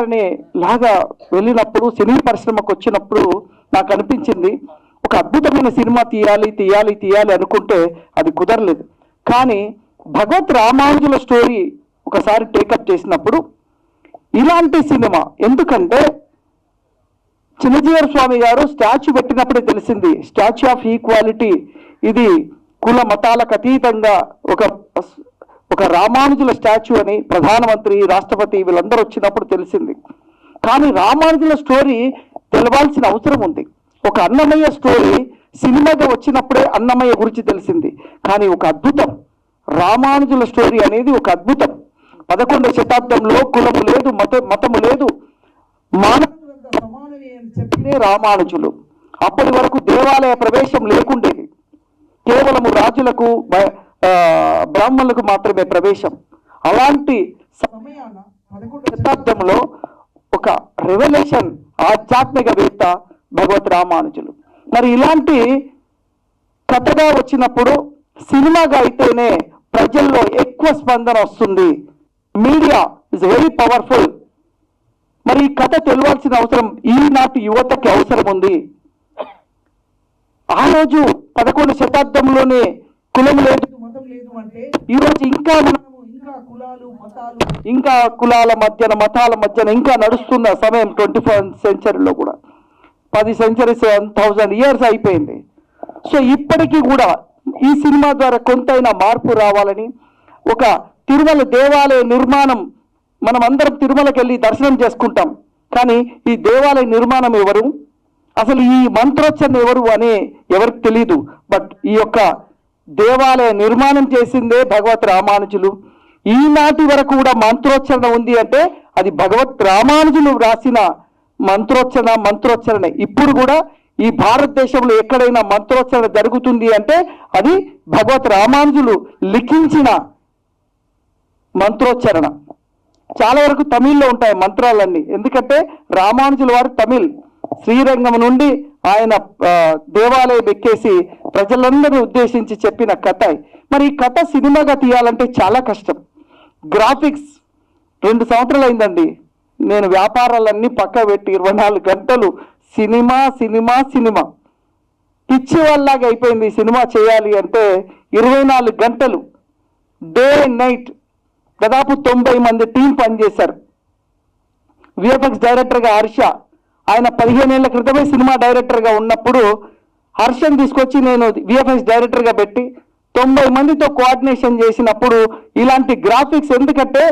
అనే లాగా వెళ్ళినప్పుడు సినీ పరిశ్రమకు వచ్చినప్పుడు నాకు అనిపించింది ఒక అద్భుతమైన సినిమా తీయాలి తీయాలి తీయాలి అనుకుంటే అది కుదరలేదు. కానీ భగవత్ రామానుజుల స్టోరీ ఒకసారి టేకప్ చేసినప్పుడు ఇలాంటి సినిమా, ఎందుకంటే చిన్నజీవర స్వామి గారు స్టాచ్యూ పెట్టినప్పుడే తెలిసింది స్టాచ్యూ ఆఫ్ ఈక్వాలిటీ, ఇది కుల మతాలకు అతీతంగా ఒక రామానుజుల స్టాచ్యూ అని ప్రధానమంత్రి రాష్ట్రపతి వీళ్ళందరూ వచ్చినప్పుడు తెలిసింది. కానీ రామానుజుల స్టోరీ తెలవాల్సిన అవసరం ఉంది. ఒక అన్నమయ్య స్టోరీ సినిమాగా వచ్చినప్పుడే అన్నమయ్య గురించి తెలిసింది. కానీ ఒక అద్భుతం రామానుజుల స్టోరీ అనేది ఒక అద్భుతం. 11వ శతాబ్దంలో కులము లేదు, మతము లేదు, మానవులంతా సమానమే అని చెప్పినే రామానుజులు. అప్పటి వరకు దేవాలయ ప్రవేశం లేకుండేది, కేవలము రాజులకు బ్రాహ్మణులకు మాత్రమే ప్రవేశం. అలాంటి సమయాన 11వ శతాబ్దంలో ఒక రెవల్యూషన్ ఆధ్యాత్మికవేత్త భగవత్ రామానుజులు. మరి ఇలాంటి కథగా వచ్చినప్పుడు సినిమాగా అయితేనే ప్రజల్లో ఎక్కువ స్పందన వస్తుంది. Media is very powerful. మరి ఈ కథ తెలియాల్సిన అవసరం ఈనాటి యువతకి అవసరం ఉంది. ఆ రోజు 11వ శతాబ్దంలోనే కులం లేదు, మతం లేదు అంటే ఈరోజు ఇంకా కులాల మధ్యన మతాల మధ్యన ఇంకా నడుస్తున్న సమయం 21వ సెంచరీలో కూడా 10 సెంచరీస్ 1000 ఇయర్స్ అయిపోయింది. సో ఇప్పటికీ కూడా ఈ సినిమా ద్వారా కొంతైనా మార్పు రావాలని, ఒక తిరుమల దేవాలయ నిర్మాణం, మనం అందరం తిరుమలకి వెళ్ళి దర్శనం చేసుకుంటాం, కానీ ఈ దేవాలయ నిర్మాణం ఎవరు, అసలు ఈ మంత్రోచ్చరణ ఎవరు అని ఎవరికి తెలియదు. బట్ ఈ యొక్క దేవాలయ నిర్మాణం చేసిందే భగవత్ రామానుజులు. ఈనాటి వరకు కూడా మంత్రోచ్చరణ ఉంది అంటే అది భగవత్ రామానుజులు రాసిన మంత్రోచ్చరణ. ఇప్పుడు కూడా ఈ భారతదేశంలో ఎక్కడైనా మంత్రోచ్చరణ జరుగుతుంది అంటే అది భగవత్ రామానుజులు లిఖించిన మంత్రోచ్చరణ. చాలా వరకు తమిళ్లో ఉంటాయి మంత్రాలన్నీ, ఎందుకంటే రామానుజుల వారు తమిళ్. శ్రీరంగం నుండి ఆయన దేవాలయం ఎక్కేసి ప్రజలందరినీ ఉద్దేశించి చెప్పిన కథ. మరి ఈ కథ సినిమాగా తీయాలంటే చాలా కష్టం. గ్రాఫిక్స్ 2 సంవత్సరాలు అయిందండి. నేను వ్యాపారాలన్నీ పక్క పెట్టి 24 గంటలు సినిమా సినిమా సినిమా పిచ్చి వాళ్ళలాగా అయిపోయింది. సినిమా చేయాలి అంటే 24 గంటలు డే అండ్ నైట్. దాదాపు 90 మంది టీం పనిచేశారు. విఎఫ్ఎక్స్ డైరెక్టర్గా హర్ష, ఆయన 15 ఏళ్ల క్రితమే సినిమా డైరెక్టర్గా ఉన్నప్పుడు హర్షని తీసుకొచ్చి నేను విఎఫ్ఎక్స్ డైరెక్టర్గా పెట్టి 90 మందితో కోఆర్డినేషన్ చేసినప్పుడు ఇలాంటి గ్రాఫిక్స్, ఎందుకంటే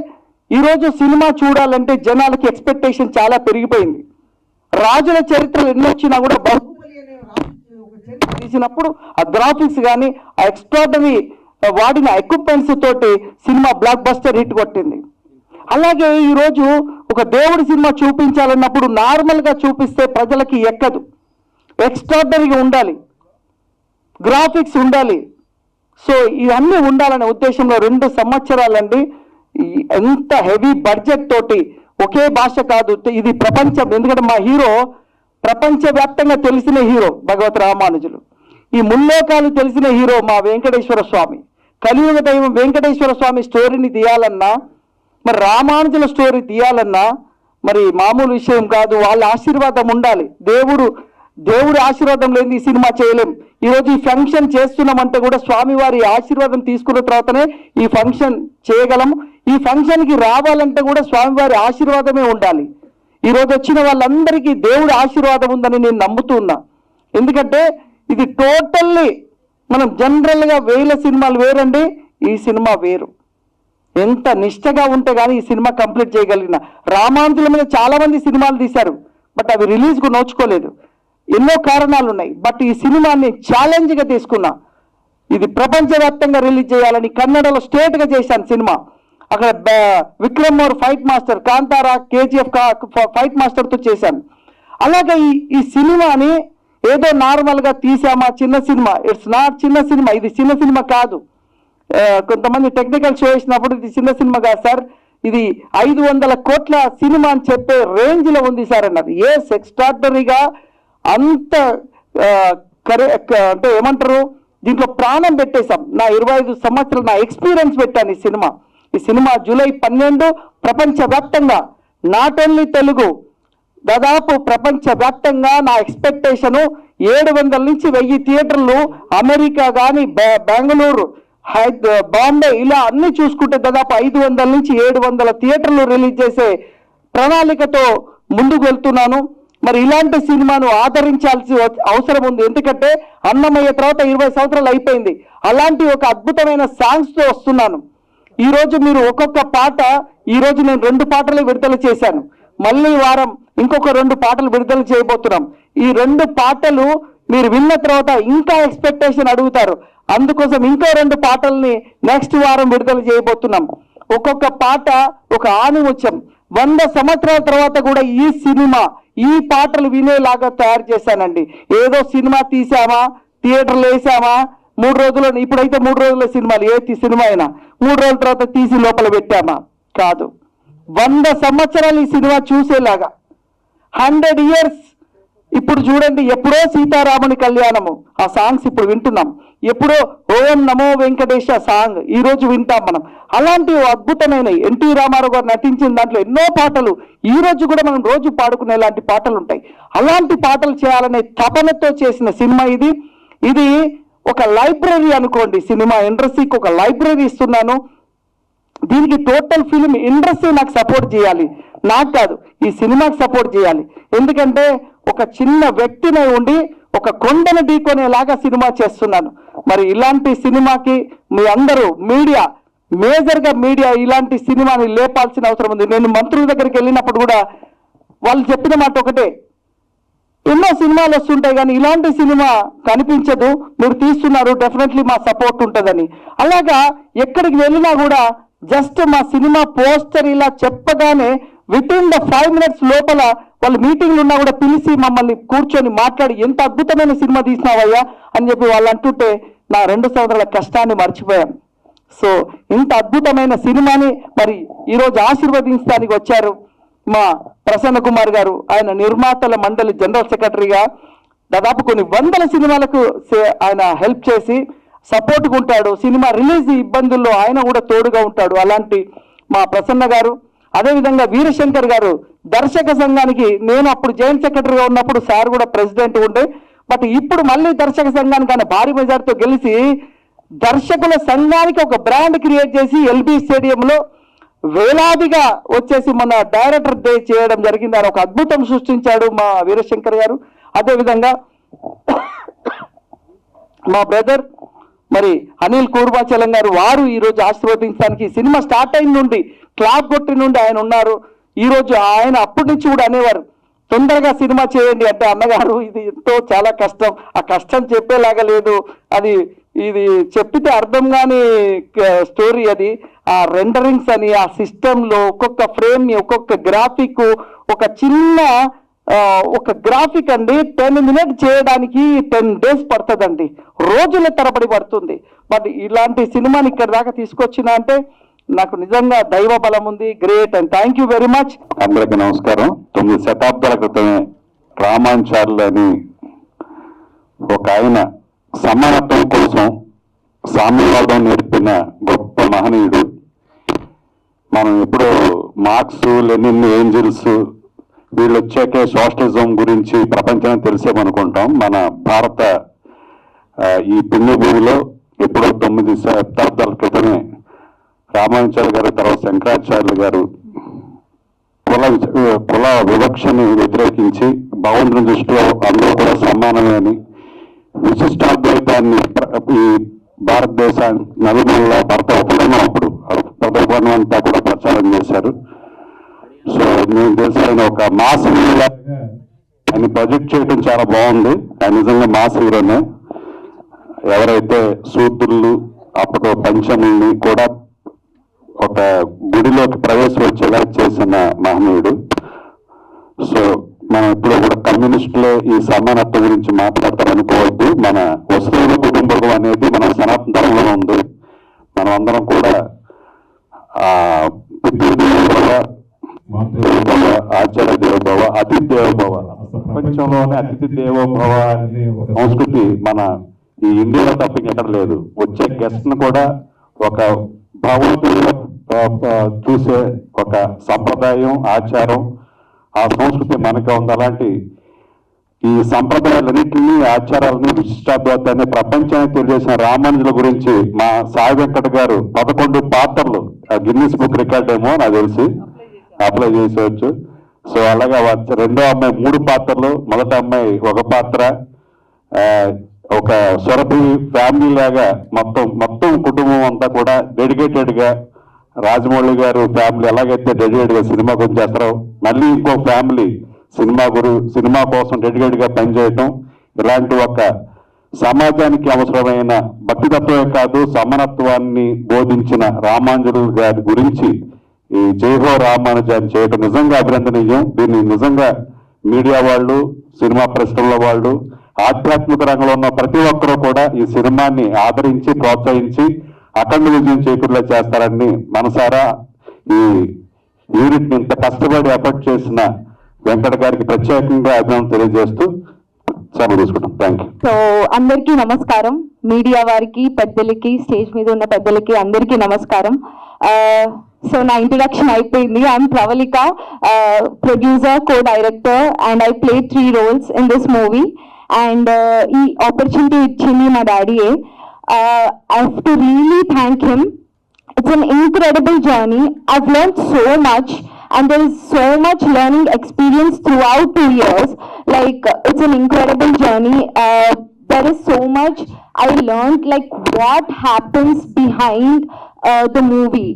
ఈరోజు సినిమా చూడాలంటే జనాలకి ఎక్స్పెక్టేషన్ చాలా పెరిగిపోయింది. రాజుల చరిత్రలు ఎన్ని వచ్చినా కూడా బాహుబలి అనే ఒక చరిత్ర తీసినప్పుడు ఆ గ్రాఫిక్స్ కానీ ఆ ఎక్స్ట్రాడనరీ వాడిన ఎక్విప్మెంట్స్ తోటి సినిమా బ్లాక్ బస్టర్ హిట్ కొట్టింది. అలాగే ఈరోజు ఒక దేవుడి సినిమా చూపించాలన్నప్పుడు నార్మల్గా చూపిస్తే ప్రజలకి ఎక్కదు, ఎక్స్ట్రాడనరీగా ఉండాలి, గ్రాఫిక్స్ ఉండాలి. సో ఇవన్నీ ఉండాలనే ఉద్దేశంలో 2 సంవత్సరాలండి ఎంత హెవీ బడ్జెట్ తోటి, ఒకే భాష కాదు, ఇది ప్రపంచం. ఎందుకంటే మా హీరో ప్రపంచవ్యాప్తంగా తెలిసిన హీరో భగవత్ రామానుజులు. ఈ ముల్లోకాలు తెలిసిన హీరో మా వెంకటేశ్వర స్వామి. కలియుగ దైవం వెంకటేశ్వర స్వామి స్టోరీని తీయాలన్నా, మరి రామానుజుల స్టోరీ తీయాలన్నా మరి మామూలు విషయం కాదు. వాళ్ళ ఆశీర్వాదం ఉండాలి. దేవుడి ఆశీర్వాదం లేని ఈ సినిమా చేయలేం. ఈరోజు ఈ ఫంక్షన్ చేస్తున్నామంటే కూడా స్వామివారి ఆశీర్వాదం తీసుకున్న తర్వాతనే ఈ ఫంక్షన్ చేయగలము. ఈ ఫంక్షన్కి రావాలంటే కూడా స్వామివారి ఆశీర్వాదమే ఉండాలి. ఈరోజు వచ్చిన వాళ్ళందరికీ దేవుడి ఆశీర్వాదం ఉందని నేను నమ్ముతున్నా. ఎందుకంటే ఇది టోటల్లీ మనం జనరల్గా 1000 సినిమాలు వేరండి, ఈ సినిమా వేరు. ఎంత నిష్టగా ఉంటే కానీ ఈ సినిమా కంప్లీట్ చేయగలిగిన. రామానుజుల మీద చాలా మంది సినిమాలు తీశారు, బట్ అవి రిలీజ్కు నోచుకోలేదు. ఎన్నో కారణాలు ఉన్నాయి. బట్ ఈ సినిమాని ఛాలెంజ్గా తీసుకున్నా. ఇది ప్రపంచవ్యాప్తంగా రిలీజ్ చేయాలని కన్నడలో స్టేట్గా చేశాను సినిమా. అక్కడ Vikram Mor fight master, Kantara, KGF fight మాస్టర్తో చేశాను. అలాగే ఈ సినిమాని ఏదో నార్మల్గా తీసామా చిన్న సినిమా, ఇట్స్ నాట్ చిన్న సినిమా, ఇది చిన్న సినిమా కాదు. కొంతమంది టెక్నికల్ షో వేసినప్పుడు ఇది చిన్న సినిమా కాదు సార్, ఇది 500 కోట్ల సినిమా అని చెప్పే రేంజ్లో ఉంది సార్ అన్నది. ఎక్స్ట్రాడనరీగా అంత అంటే ఏమంటారు, దీంట్లో ప్రాణం పెట్టేశాం. నా 25 సంవత్సరాలు నా ఎక్స్పీరియన్స్ పెట్టాను ఈ సినిమా. జూలై 12 ప్రపంచవ్యాప్తంగా నాట్ ఓన్లీ తెలుగు, దాదాపు ప్రపంచవ్యాప్తంగా నా ఎక్స్పెక్టేషను 700 నుంచి 1000 థియేటర్లు, అమెరికా కానీ బెంగళూరు, బాంబే, ఇలా అన్ని చూసుకుంటే దాదాపు 500 నుంచి 700 థియేటర్లు రిలీజ్ చేసే ప్రణాళికతో ముందుకు వెళ్తున్నాను. మరి ఇలాంటి సినిమాను ఆదరించాల్సి అవసరం ఉంది. ఎందుకంటే అన్నమయ్య తర్వాత 20 సంవత్సరాలు అయిపోయింది. అలాంటి ఒక అద్భుతమైన సాంగ్స్తో వస్తున్నాను. ఈరోజు మీరు ఒక్కొక్క పాట, ఈరోజు నేను 2 పాటలు విడుదల చేశాను. మళ్ళీ వారం ఇంకొక 2 పాటలు విడుదల చేయబోతున్నాం. ఈ 2 పాటలు మీరు విన్న తర్వాత ఇంకా ఎక్స్పెక్టేషన్ అడుగుతారు. అందుకోసం ఇంకో 2 పాటల్ని నెక్స్ట్ వారం విడుదల చేయబోతున్నాం. ఒక్కొక్క పాట ఒక ఆణిముత్యం. 100 సంవత్సరాల తర్వాత కూడా ఈ సినిమా, ఈ పాటలు వినేలాగా తయారు చేశానండి. ఏదో సినిమా తీసామా, థియేటర్లు వేసామా, 3 రోజులు, ఇప్పుడైతే 3 రోజుల సినిమాలు, ఏ సినిమా అయినా 3 రోజుల తర్వాత తీసి లోపల పెట్టామా, కాదు. 100 సంవత్సరాలు ఈ సినిమా చూసేలాగా, 100 years. ఇప్పుడు చూడండి, ఎప్పుడో సీతారాముని కళ్యాణము ఆ సాంగ్స్ ఇప్పుడు వింటున్నాం. ఎప్పుడో ఓం నమో వెంకటేశ సాంగ్ ఈరోజు వింటాం మనం. అలాంటి అద్భుతమైన ఎన్టీ రామారావు గారు నటించిన దాంట్లో ఎన్నో పాటలు ఈ రోజు కూడా మనం రోజు పాడుకునే లాంటి పాటలు ఉంటాయి. అలాంటి పాటలు చేయాలనే తపనతో చేసిన సినిమా ఇది. ఇది ఒక లైబ్రరీ అనుకోండి. సినిమా ఇండస్ట్రీకి ఒక లైబ్రరీ ఇస్తున్నాను. దీనికి టోటల్ ఫిలిం ఇండస్ట్రీ నాకు సపోర్ట్ చేయాలి, నాకు కాదు, ఈ సినిమాకి సపోర్ట్ చేయాలి. ఎందుకంటే ఒక చిన్న వ్యక్తిని ఉండి ఒక కొండను ఢీకొనేలాగా సినిమా చేస్తున్నాను. మరి ఇలాంటి సినిమాకి మీ అందరూ మీడియా, మేజర్గా మీడియా ఇలాంటి సినిమాని లేపాల్సిన అవసరం ఉంది. నేను మంత్రుల దగ్గరికి వెళ్ళినప్పుడు కూడా వాళ్ళు చెప్పిన మాట ఒకటే, ఎన్నో సినిమాలు వస్తుంటాయి కానీ ఇలాంటి సినిమా కనిపించదు, మీరు తీస్తున్నారు, డెఫినెట్లీ మా సపోర్ట్ ఉంటుందని. అలాగా ఎక్కడికి వెళ్ళినా కూడా జస్ట్ మా సినిమా పోస్టర్ ఇలా చెప్పగానే వితిన్ ద 5 minutes లోపల వాళ్ళు మీటింగ్లు ఉన్నా కూడా పిలిచి మమ్మల్ని కూర్చొని మాట్లాడి, ఎంత అద్భుతమైన సినిమా తీసినావయ్యా అని చెప్పి వాళ్ళు అంటుంటే నా 2 సంవత్సరాల కష్టాన్ని మర్చిపోయాను. సో ఇంత అద్భుతమైన సినిమాని మరి ఈరోజు ఆశీర్వదించడానికి వచ్చారు మా ప్రసన్న కుమార్ గారు. ఆయన నిర్మాతల మండలి జనరల్ సెక్రటరీగా దాదాపు కొన్ని 100 సినిమాలకు ఆయన హెల్ప్ చేసి సపోర్ట్గా ఉంటాడు. సినిమా రిలీజ్ ఇబ్బందుల్లో ఆయన కూడా తోడుగా ఉంటాడు. అలాంటి మా ప్రసన్న గారు, అదేవిధంగా వీరశంకర్ గారు దర్శక సంఘానికి, నేను అప్పుడు జాయింట్ సెక్రటరీగా ఉన్నప్పుడు సార్ కూడా ప్రెసిడెంట్ ఉండే, బట్ ఇప్పుడు మళ్ళీ దర్శక సంఘానికి ఆయన భారీ మెజార్టీతో గెలిచి దర్శకుల సంఘానికి ఒక బ్రాండ్ క్రియేట్ చేసి ఎల్బీ స్టేడియంలో వేలాదిగా వచ్చేసి మన డైరెక్టర్ డే చేయడం జరిగింది. ఆయన ఒక అద్భుతం సృష్టించాడు మా వీరశంకర్ గారు. అదేవిధంగా మా బ్రదర్ మరి అనిల్ కూర్మాచలం గారు, వారు ఈరోజు ఆశీర్వదించడానికి సినిమా స్టార్ట్ అయిన నుండి క్లాప్ కొట్టి నుండి ఆయన ఉన్నారు. ఈరోజు ఆయన అప్పటి నుంచి కూడా అనేవారు, తొందరగా సినిమా చేయండి అంటే, అన్నగారు ఇది ఎంతో చాలా కష్టం, ఆ కష్టం చెప్పేలాగా లేదు, అది ఇది చెప్పితే అర్థం కాని స్టోరీ అది. ఆ రెండరింగ్స్ అని, ఆ సిస్టంలో ఒక్కొక్క ఫ్రేమ్, ఒక్కొక్క గ్రాఫిక్, ఒక చిన్న ఒక గ్రాఫిక్ అండి 10 minutes చేయడానికి 10 days పడుతుందండి, రోజుల తరబడి పడుతుంది. బట్ ఇలాంటి సినిమాని ఇక్కడ దాకా తీసుకొచ్చిన అంటే నాకు నిజంగా దైవ బలం ఉంది. Great and thank you very much. అందరికీ నమస్కారం. 9 శతాబ్దాల క్రితమే రామానుజాచార్యులు అని ఒక ఆయన సమానత్వం కోసం సామ్యవాదం నేర్పిన గొప్ప మహనీయుడు. మనం ఎప్పుడో మార్క్స్, లెనిన్, ఏంజల్స్ వీళ్ళు వచ్చాకే సోషలిజం గురించి ప్రపంచానికి తెలిసేమనుకుంటాం. మన భారత ఈ పుణ్యభూమిలో ఎప్పుడో 9 శతాబ్దాల క్రితమే రామానుజాచార్య గారు, తర్వాత శంకరాచార్యులు గారు కుల వివక్షని వ్యతిరేకించి భగవంతుని దృష్టిలో అందరూ కూడా సమానమే అని విశిష్టాద్వైతాన్ని ఈ భారతదేశాన్ని నలుమూల అప్పుడు ప్రపంచం అంతా కూడా ప్రచారం చేశారు. సో నేను తెలిసిన ఒక మాస్ హీరో ఆయన ప్రొజెక్ట్ చేయడం చాలా బాగుంది. ఆయన నిజంగా మాస్ హీరోనే. ఎవరైతే సూత్రులు అప్పుడు పంచముల్ని కూడా ఒక గుడిలోకి ప్రవేశించేలా చేసిన మహనీయుడు. సో మనం ఇప్పుడు కూడా కమ్యూనిస్టులే ఈ సమానత్వం గురించి మాట్లాడతారనుకోవద్దు. మన వసుదైవ కుటుంబకం అనేది మన సనాతన ధర్మంలో ఉంది. మనం అందరం కూడా ఆచార్య దేవోభవ, అతిథి దేవోభవ, ప్రపంచంలోనే అతిథి దేవోభవ అనే సంస్కృతి మన ఈ ఇండియాలో తప్ప ఎక్కడ లేదు. వచ్చే గెస్ట్ ను కూడా ఒక భగవంతుడిగా చూసే ఒక సంప్రదాయం, ఆచారం, ఆ సంస్కృతి మనకే ఉంది. అలాంటి ఈ సంప్రదాయాలన్నింటినీ, ఆచారాలని, విశిష్టాద్వైతాన్ని ప్రపంచానికి తెలియజేసిన రామానుజుల గురించి మా సాయి వెంకట గారు 11 పాత్రలు గిన్నిస్ బుక్ రికార్డ్ ఏమో నాకు తెలిసి అప్లై చేసేవచ్చు. సో అలాగా రెండో అమ్మాయి 3 పాత్రలు, మొదటి అమ్మాయి 1 పాత్ర, ఒక సురభి ఫ్యామిలీ లాగా మొత్తం కుటుంబం అంతా కూడా డెడికేటెడ్గా రాజమౌళి గారు ఫ్యామిలీ ఎలాగైతే డెడికేట్గా సినిమా గురించి చేస్తారో, మళ్ళీ ఇంకో ఫ్యామిలీ సినిమా కోసం డెడికేట్గా పనిచేయటం, ఇలాంటి ఒక సమాజానికి అవసరమైన భక్తితత్వమే కాదు సమానత్వాన్ని బోధించిన రామానుజులు గారి గురించి ఈ జైహో రామానుజాన్ని చేయటం నిజంగా అభినందనీయం. దీన్ని నిజంగా మీడియా వాళ్ళు, సినిమా పరిశ్రమల వాళ్ళు, ఆధ్యాత్మిక రంగంలో ఉన్న ప్రతి ఒక్కరూ కూడా ఈ సినిమాని ఆదరించి, ప్రోత్సహించి అఖండ విజయం చేకూరేలా చేస్తారని మనసారా ఈ యూనిట్ని ఇంత కష్టపడి ఎఫర్ట్ చేసిన వెంకట గారికి ప్రత్యేకంగా అభినందన తెలియజేస్తూ సెలవు తీసుకుంటాం. Thank you. సో అందరికీ నమస్కారం. మీడియా వారికి, పెద్దలకి, స్టేజ్ మీద ఉన్న పెద్దలకి అందరికీ నమస్కారం. సో నా ఇంట్రడక్షన్ అయిపోయింది. I'm Pravalika, producer, co director, and I play 3 roles in this movie. And ఈ ఆపర్చునిటీ ఇచ్చింది మా డాడీయే. I have to really thank him. It's an incredible journey. I've learned so much, and there is so much learning experience throughout 2 years. Like, it's an incredible journey. There is so much I learned, like what happens behind the movie.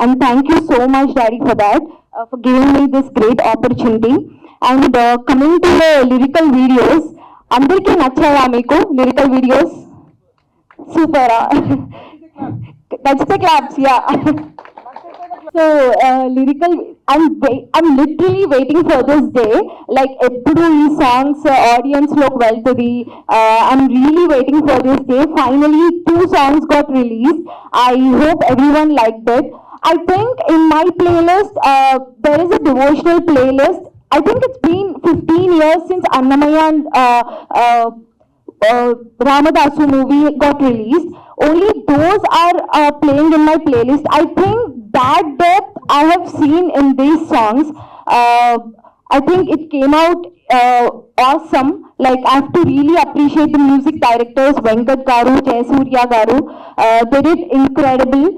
And thank you so much, Daddy, for that, for giving me this great opportunity. And coming to the lyrical videos, అందరికీ నచ్చాయా మీకు lyrical videos? Super. That's the claps, yeah. So lyrical, I'm literally waiting for this day. Like eppudu ee songs audience lok veltadi. I'm really waiting for this day. Finally 2 songs got released. I hope everyone liked it. I think in my playlist there is a devotional playlist. I think it's been 15 years since Annamaya and Ramadasu movie got released. Only those are playing in my playlist. I think that depth I have seen in these songs. I think it came out awesome. Like, I have to really appreciate the music directors, Venkat Garu, Jayasuriya Garu. They did incredible.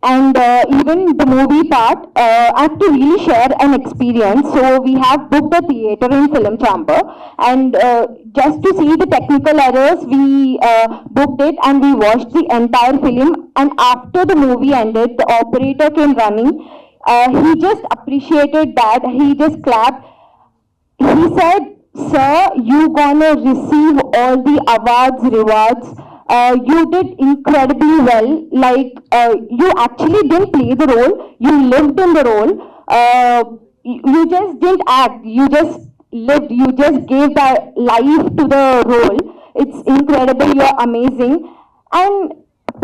And even the movie part, I have to really share an experience. So we have booked a theater in Film Chamber, and just to see the technical errors, we booked it and we watched the entire film. And after the movie ended, the operator came running. He just appreciated that. He just clapped. He said, "Sir, you gonna receive all the awards, rewards. You did incredibly well. Like, you actually didn't play the role, you lived in the role. You just didn't act, you just lived, you just gave that life to the role. It's incredible, you're amazing." And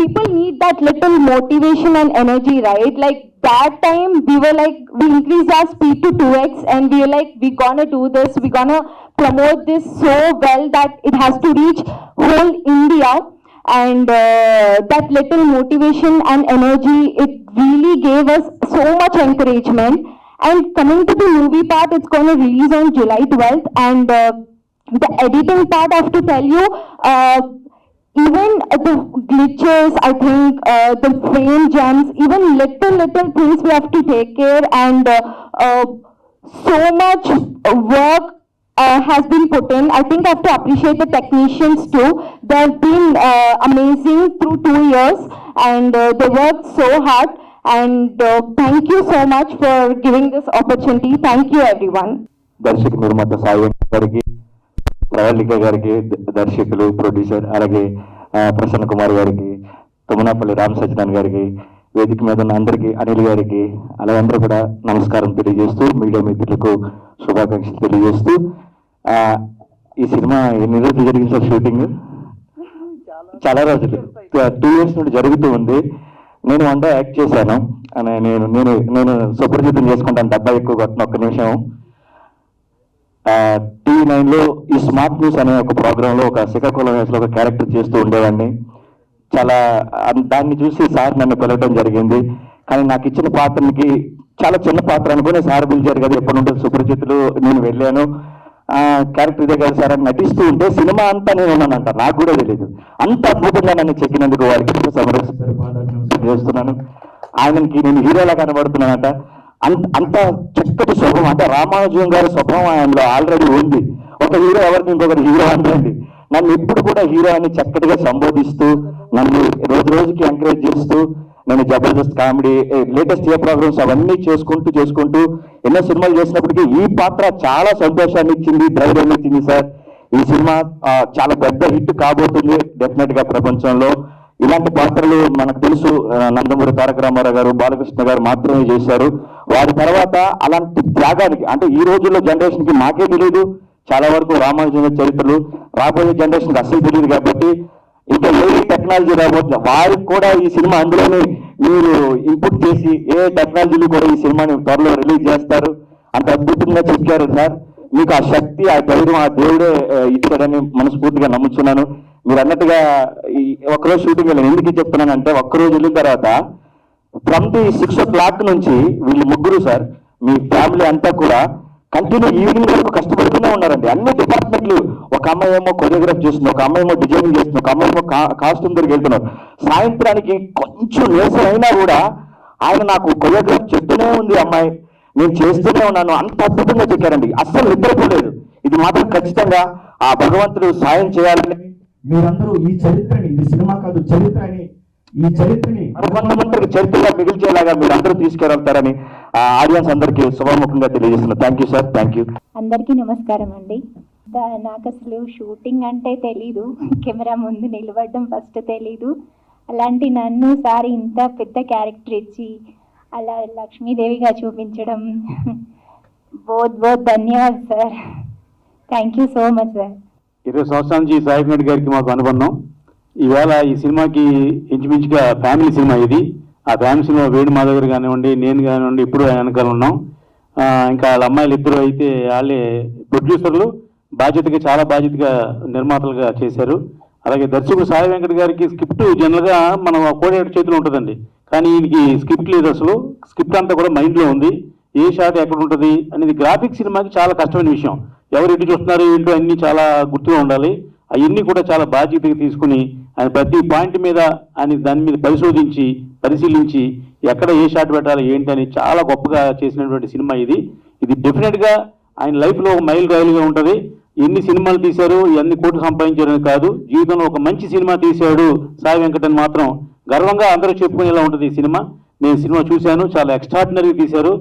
people need that little motivation and energy, right? Like, that time we were like, we increased our speed to 2x, and we were like, we're gonna do this, we're gonna promote this so well that it has to reach whole India. And that little motivation and energy, it really gave us so much encouragement. And coming to the movie part, it's going to release on July 12th. And the editing part, I have to tell you, even the glitches, I think, the frame jumps, even little things we have to take care. And so much work has been put in. I think I have to appreciate the technicians too. They have been amazing through 2 years, and they worked so hard. And thank you so much for giving this opportunity. Thank you, everyone. దర్శక నిర్మాత సాయి గారికి, ప్రవళిక గారికి, దర్శకులు, producer, అలాగే ప్రసన్న కుమార్ గారికి, తమునాపల్లి రామ్ సజ్జనాన్ గారికి, వేదిక మీద ఉన్న అందరికీ, అనిల్ గారికి, అలాగే అందరూ కూడా నమస్కారం తెలియజేస్తూ, మీడియా మిత్రులకు శుభాకాంక్షలు తెలియజేస్తూ, ఈ సినిమా ఎన్ని రోజులు జరిగింది సార్ షూటింగ్? చాలా రోజులు, 2 years నుండి జరుగుతూ ఉంది. నేను 1 day యాక్ట్ చేశాను. నేను సుప్రజితం చేసుకుంటాను, డబ్బా ఎక్కువ కొట్టిన. ఒక్క నిమిషం. TV9లో ఈ స్మార్ట్ న్యూస్ అనే ఒక ప్రోగ్రాంలో ఒక శ్రీకాకుళం వేసలో ఒక క్యారెక్టర్ చేస్తూ ఉండేవాడిని. చాలా దాన్ని చూసి సార్ నన్ను పిలవడం జరిగింది. కానీ నాకు ఇచ్చిన పాత్రకి చాలా చిన్న పాత్ర అనుకుని సార్ పిలిచారు కదా, ఎప్పటి నుండి సుపరిచితులు, నేను వెళ్ళాను. క్యారెక్టర్ ఇదే కదా సార్ అని నటిస్తూ ఉంటే సినిమా అంతా నేను ఉన్నానంట, నాకు కూడా తెలియదు. అంత అద్భుతంగా నన్ను చెక్కినందుకు వారికి చేస్తున్నాను. ఆయనకి నేను హీరోలా కనబడుతున్నానంట. అంత చక్కటి స్వభావం, అంటే రామానుజం గారి స్వభావం ఆయనలో ఆల్రెడీ ఉంది. ఒక హీరో ఎవరికి ఇంకొకటి హీరో అంటండి. నన్ను ఎప్పుడు కూడా హీరో అని చక్కటిగా సంబోధిస్తూ, నన్ను రోజు రోజుకి ఎంకరేజ్ చేస్తూ, నేను జబర్దస్త్ కామెడీ, లేటెస్ట్ ఏ ప్రోగ్రామ్స్ అవన్నీ చేసుకుంటూ ఎన్నో సినిమాలు చేసినప్పటికీ ఈ పాత్ర చాలా సంతోషాన్ని ఇచ్చింది, ధైర్యాన్ని ఇచ్చింది సార్. ఈ సినిమా చాలా పెద్ద హిట్ కాబోతుంది డెఫినెట్ గా ప్రపంచంలో. ఇలాంటి పాత్రలు మనకు తెలుసు, నందమూరి తారక రామారావు గారు, బాలకృష్ణ గారు మాత్రమే చేశారు. వారి తర్వాత అలాంటి త్యాగానికి, అంటే ఈ రోజుల్లో జనరేషన్ కి మాకే తెలియదు చాలా వరకు రామానుజం చరిత్రలు, రాబోయే జనరేషన్ కి అస్సలు తెలియదు. కాబట్టి ఇంకా ఏ టెక్నాలజీ రాబోతుంది, వారికి కూడా ఈ సినిమా అందులోనే మీరు ఇన్పుట్ చేసి ఏ టెక్నాలజీలు కూడా ఈ సినిమాని త్వరలో రిలీజ్ చేస్తారు. అంత అద్భుతంగా చెప్పారు సార్. మీకు ఆ శక్తి, ఆ ధైర్యం ఆ దేవుడే ఇచ్చాడని మనస్ఫూర్తిగా నమ్ముతున్నాను. మీరు అన్నట్టుగా ఈ ఒక్కరోజు షూటింగ్ వెళ్ళాను. ఎందుకు చెప్తున్నానంటే, ఒక్కరోజు వెళ్ళిన తర్వాత ఫ్రమ్ ది 6 o'clock నుంచి వీళ్ళు ముగ్గురు సార్, మీ ఫ్యామిలీ అంతా కూడా కంటిన్యూ ఈవినింగ్ వరకు కష్టపడుతూనే ఉన్నారండి. అన్ని డిపార్ట్మెంట్లు, ఒక అమ్మాయి ఏమో కొరియోగ్రాఫ్ చేస్తుంది, ఒక అమ్మాయి ఏమో డిజైనింగ్ చేస్తుంది, ఒక అమ్మాయి ఏమో కాస్ట్యూమ్ దగ్గరికి వెళ్తున్నారు. సాయంత్రానికి కొంచెం లేసర్ అయినా కూడా ఆయన నాకు కొరియోగ్రాఫ్ చెప్తూనే ఉంది అమ్మాయి, నేను చేస్తూనే ఉన్నాను. అంత అద్భుతంగా చెప్పారండి, అస్సలు నిద్రపోలేదు. ఇది మాత్రం ఖచ్చితంగా ఆ భగవంతుడు సాయం చేయాలని మీరందరూ ఈ చరిత్రని, ఇది సినిమా కాదు చరిత్ర అని, ఈ చరిత్రని భగవంతుడికి చరిత్రగా మిగిల్చేలాగా మీరు అందరూ తీసుకెళ్తారని ఆడియన్స్ అందరికీ శుభముఖంగా తెలియజేస్తున్నారు. Thank you sir, thank you. అందరికీ నమస్కారం అండి. నాకు అసలు షూటింగ్ అంటే తెలీదు, కెమెరా ముందు నిలబడడం ఫస్ట్ తెలీదు. అలాంటి నన్ను సార్ ఇంత పెద్ద క్యారెక్టర్ ఇచ్చి అలా లక్ష్మీదేవిగా చూపించడం బోత్ ధన్యవాద్ sir. Thank you so much sir. 20 సంవత్సరాల నుంచి సాయి వెంకట్ గారికి మాకు అనుబంధం. ఈవేళ ఈ సినిమాకి ఇంచుమించుగా ఫ్యామిలీ సినిమా ఇది. ఆ ఫ్యామిలీ సినిమా వేణు మాధవ్ గారు కానివ్వండి, నేను కానివ్వండి, ఇప్పుడు వెనకాల ఉన్నాం. ఇంకా వాళ్ళ అమ్మాయిలు ఇద్దరు అయితే వాళ్ళే ప్రొడ్యూసర్లు, చాలా బాధ్యతగా నిర్మాతలుగా చేశారు. అలాగే దర్శకుడు సాయి వెంకట్ గారికి స్క్రిప్ట్ జనరల్గా మనం కోడేటి చేతిలో ఉంటుందండి, కానీ ఈయనకి స్క్రిప్ట్ లేదు. అసలు స్క్రిప్ట్ అంతా కూడా మైండ్లో ఉంది, ఏ షాట్ ఎక్కడ ఉంటుంది అనేది. గ్రాఫిక్ సినిమాకి చాలా కష్టమైన విషయం, ఎవరు ఎటు చూస్తున్నారు ఏంటో అన్ని చాలా గుర్తుగా ఉండాలి. అవన్నీ కూడా చాలా బాధ్యతగా తీసుకుని ఆయన ప్రతి పాయింట్ మీద ఆయన దాని మీద పరిశీలించి ఎక్కడ ఏ షాట్ పెట్టాలి ఏంటి అని చాలా గొప్పగా చేసినటువంటి సినిమా ఇది. డెఫినెట్గా ఆయన లైఫ్లో ఒక మైల్ రాయిలుగా ఉంటుంది. ఎన్ని సినిమాలు తీశారు, ఎన్ని కోట్లు సంపాదించారని కాదు, జీవితంలో ఒక మంచి సినిమా తీశాడు సాయి వెంకట్ అని మాత్రం గర్వంగా అందరూ చెప్పుకునేలా ఉంటుంది ఈ సినిమా. నేను సినిమా చూశాను, చాలా ఎక్స్ట్రాడినరీగా తీశారు.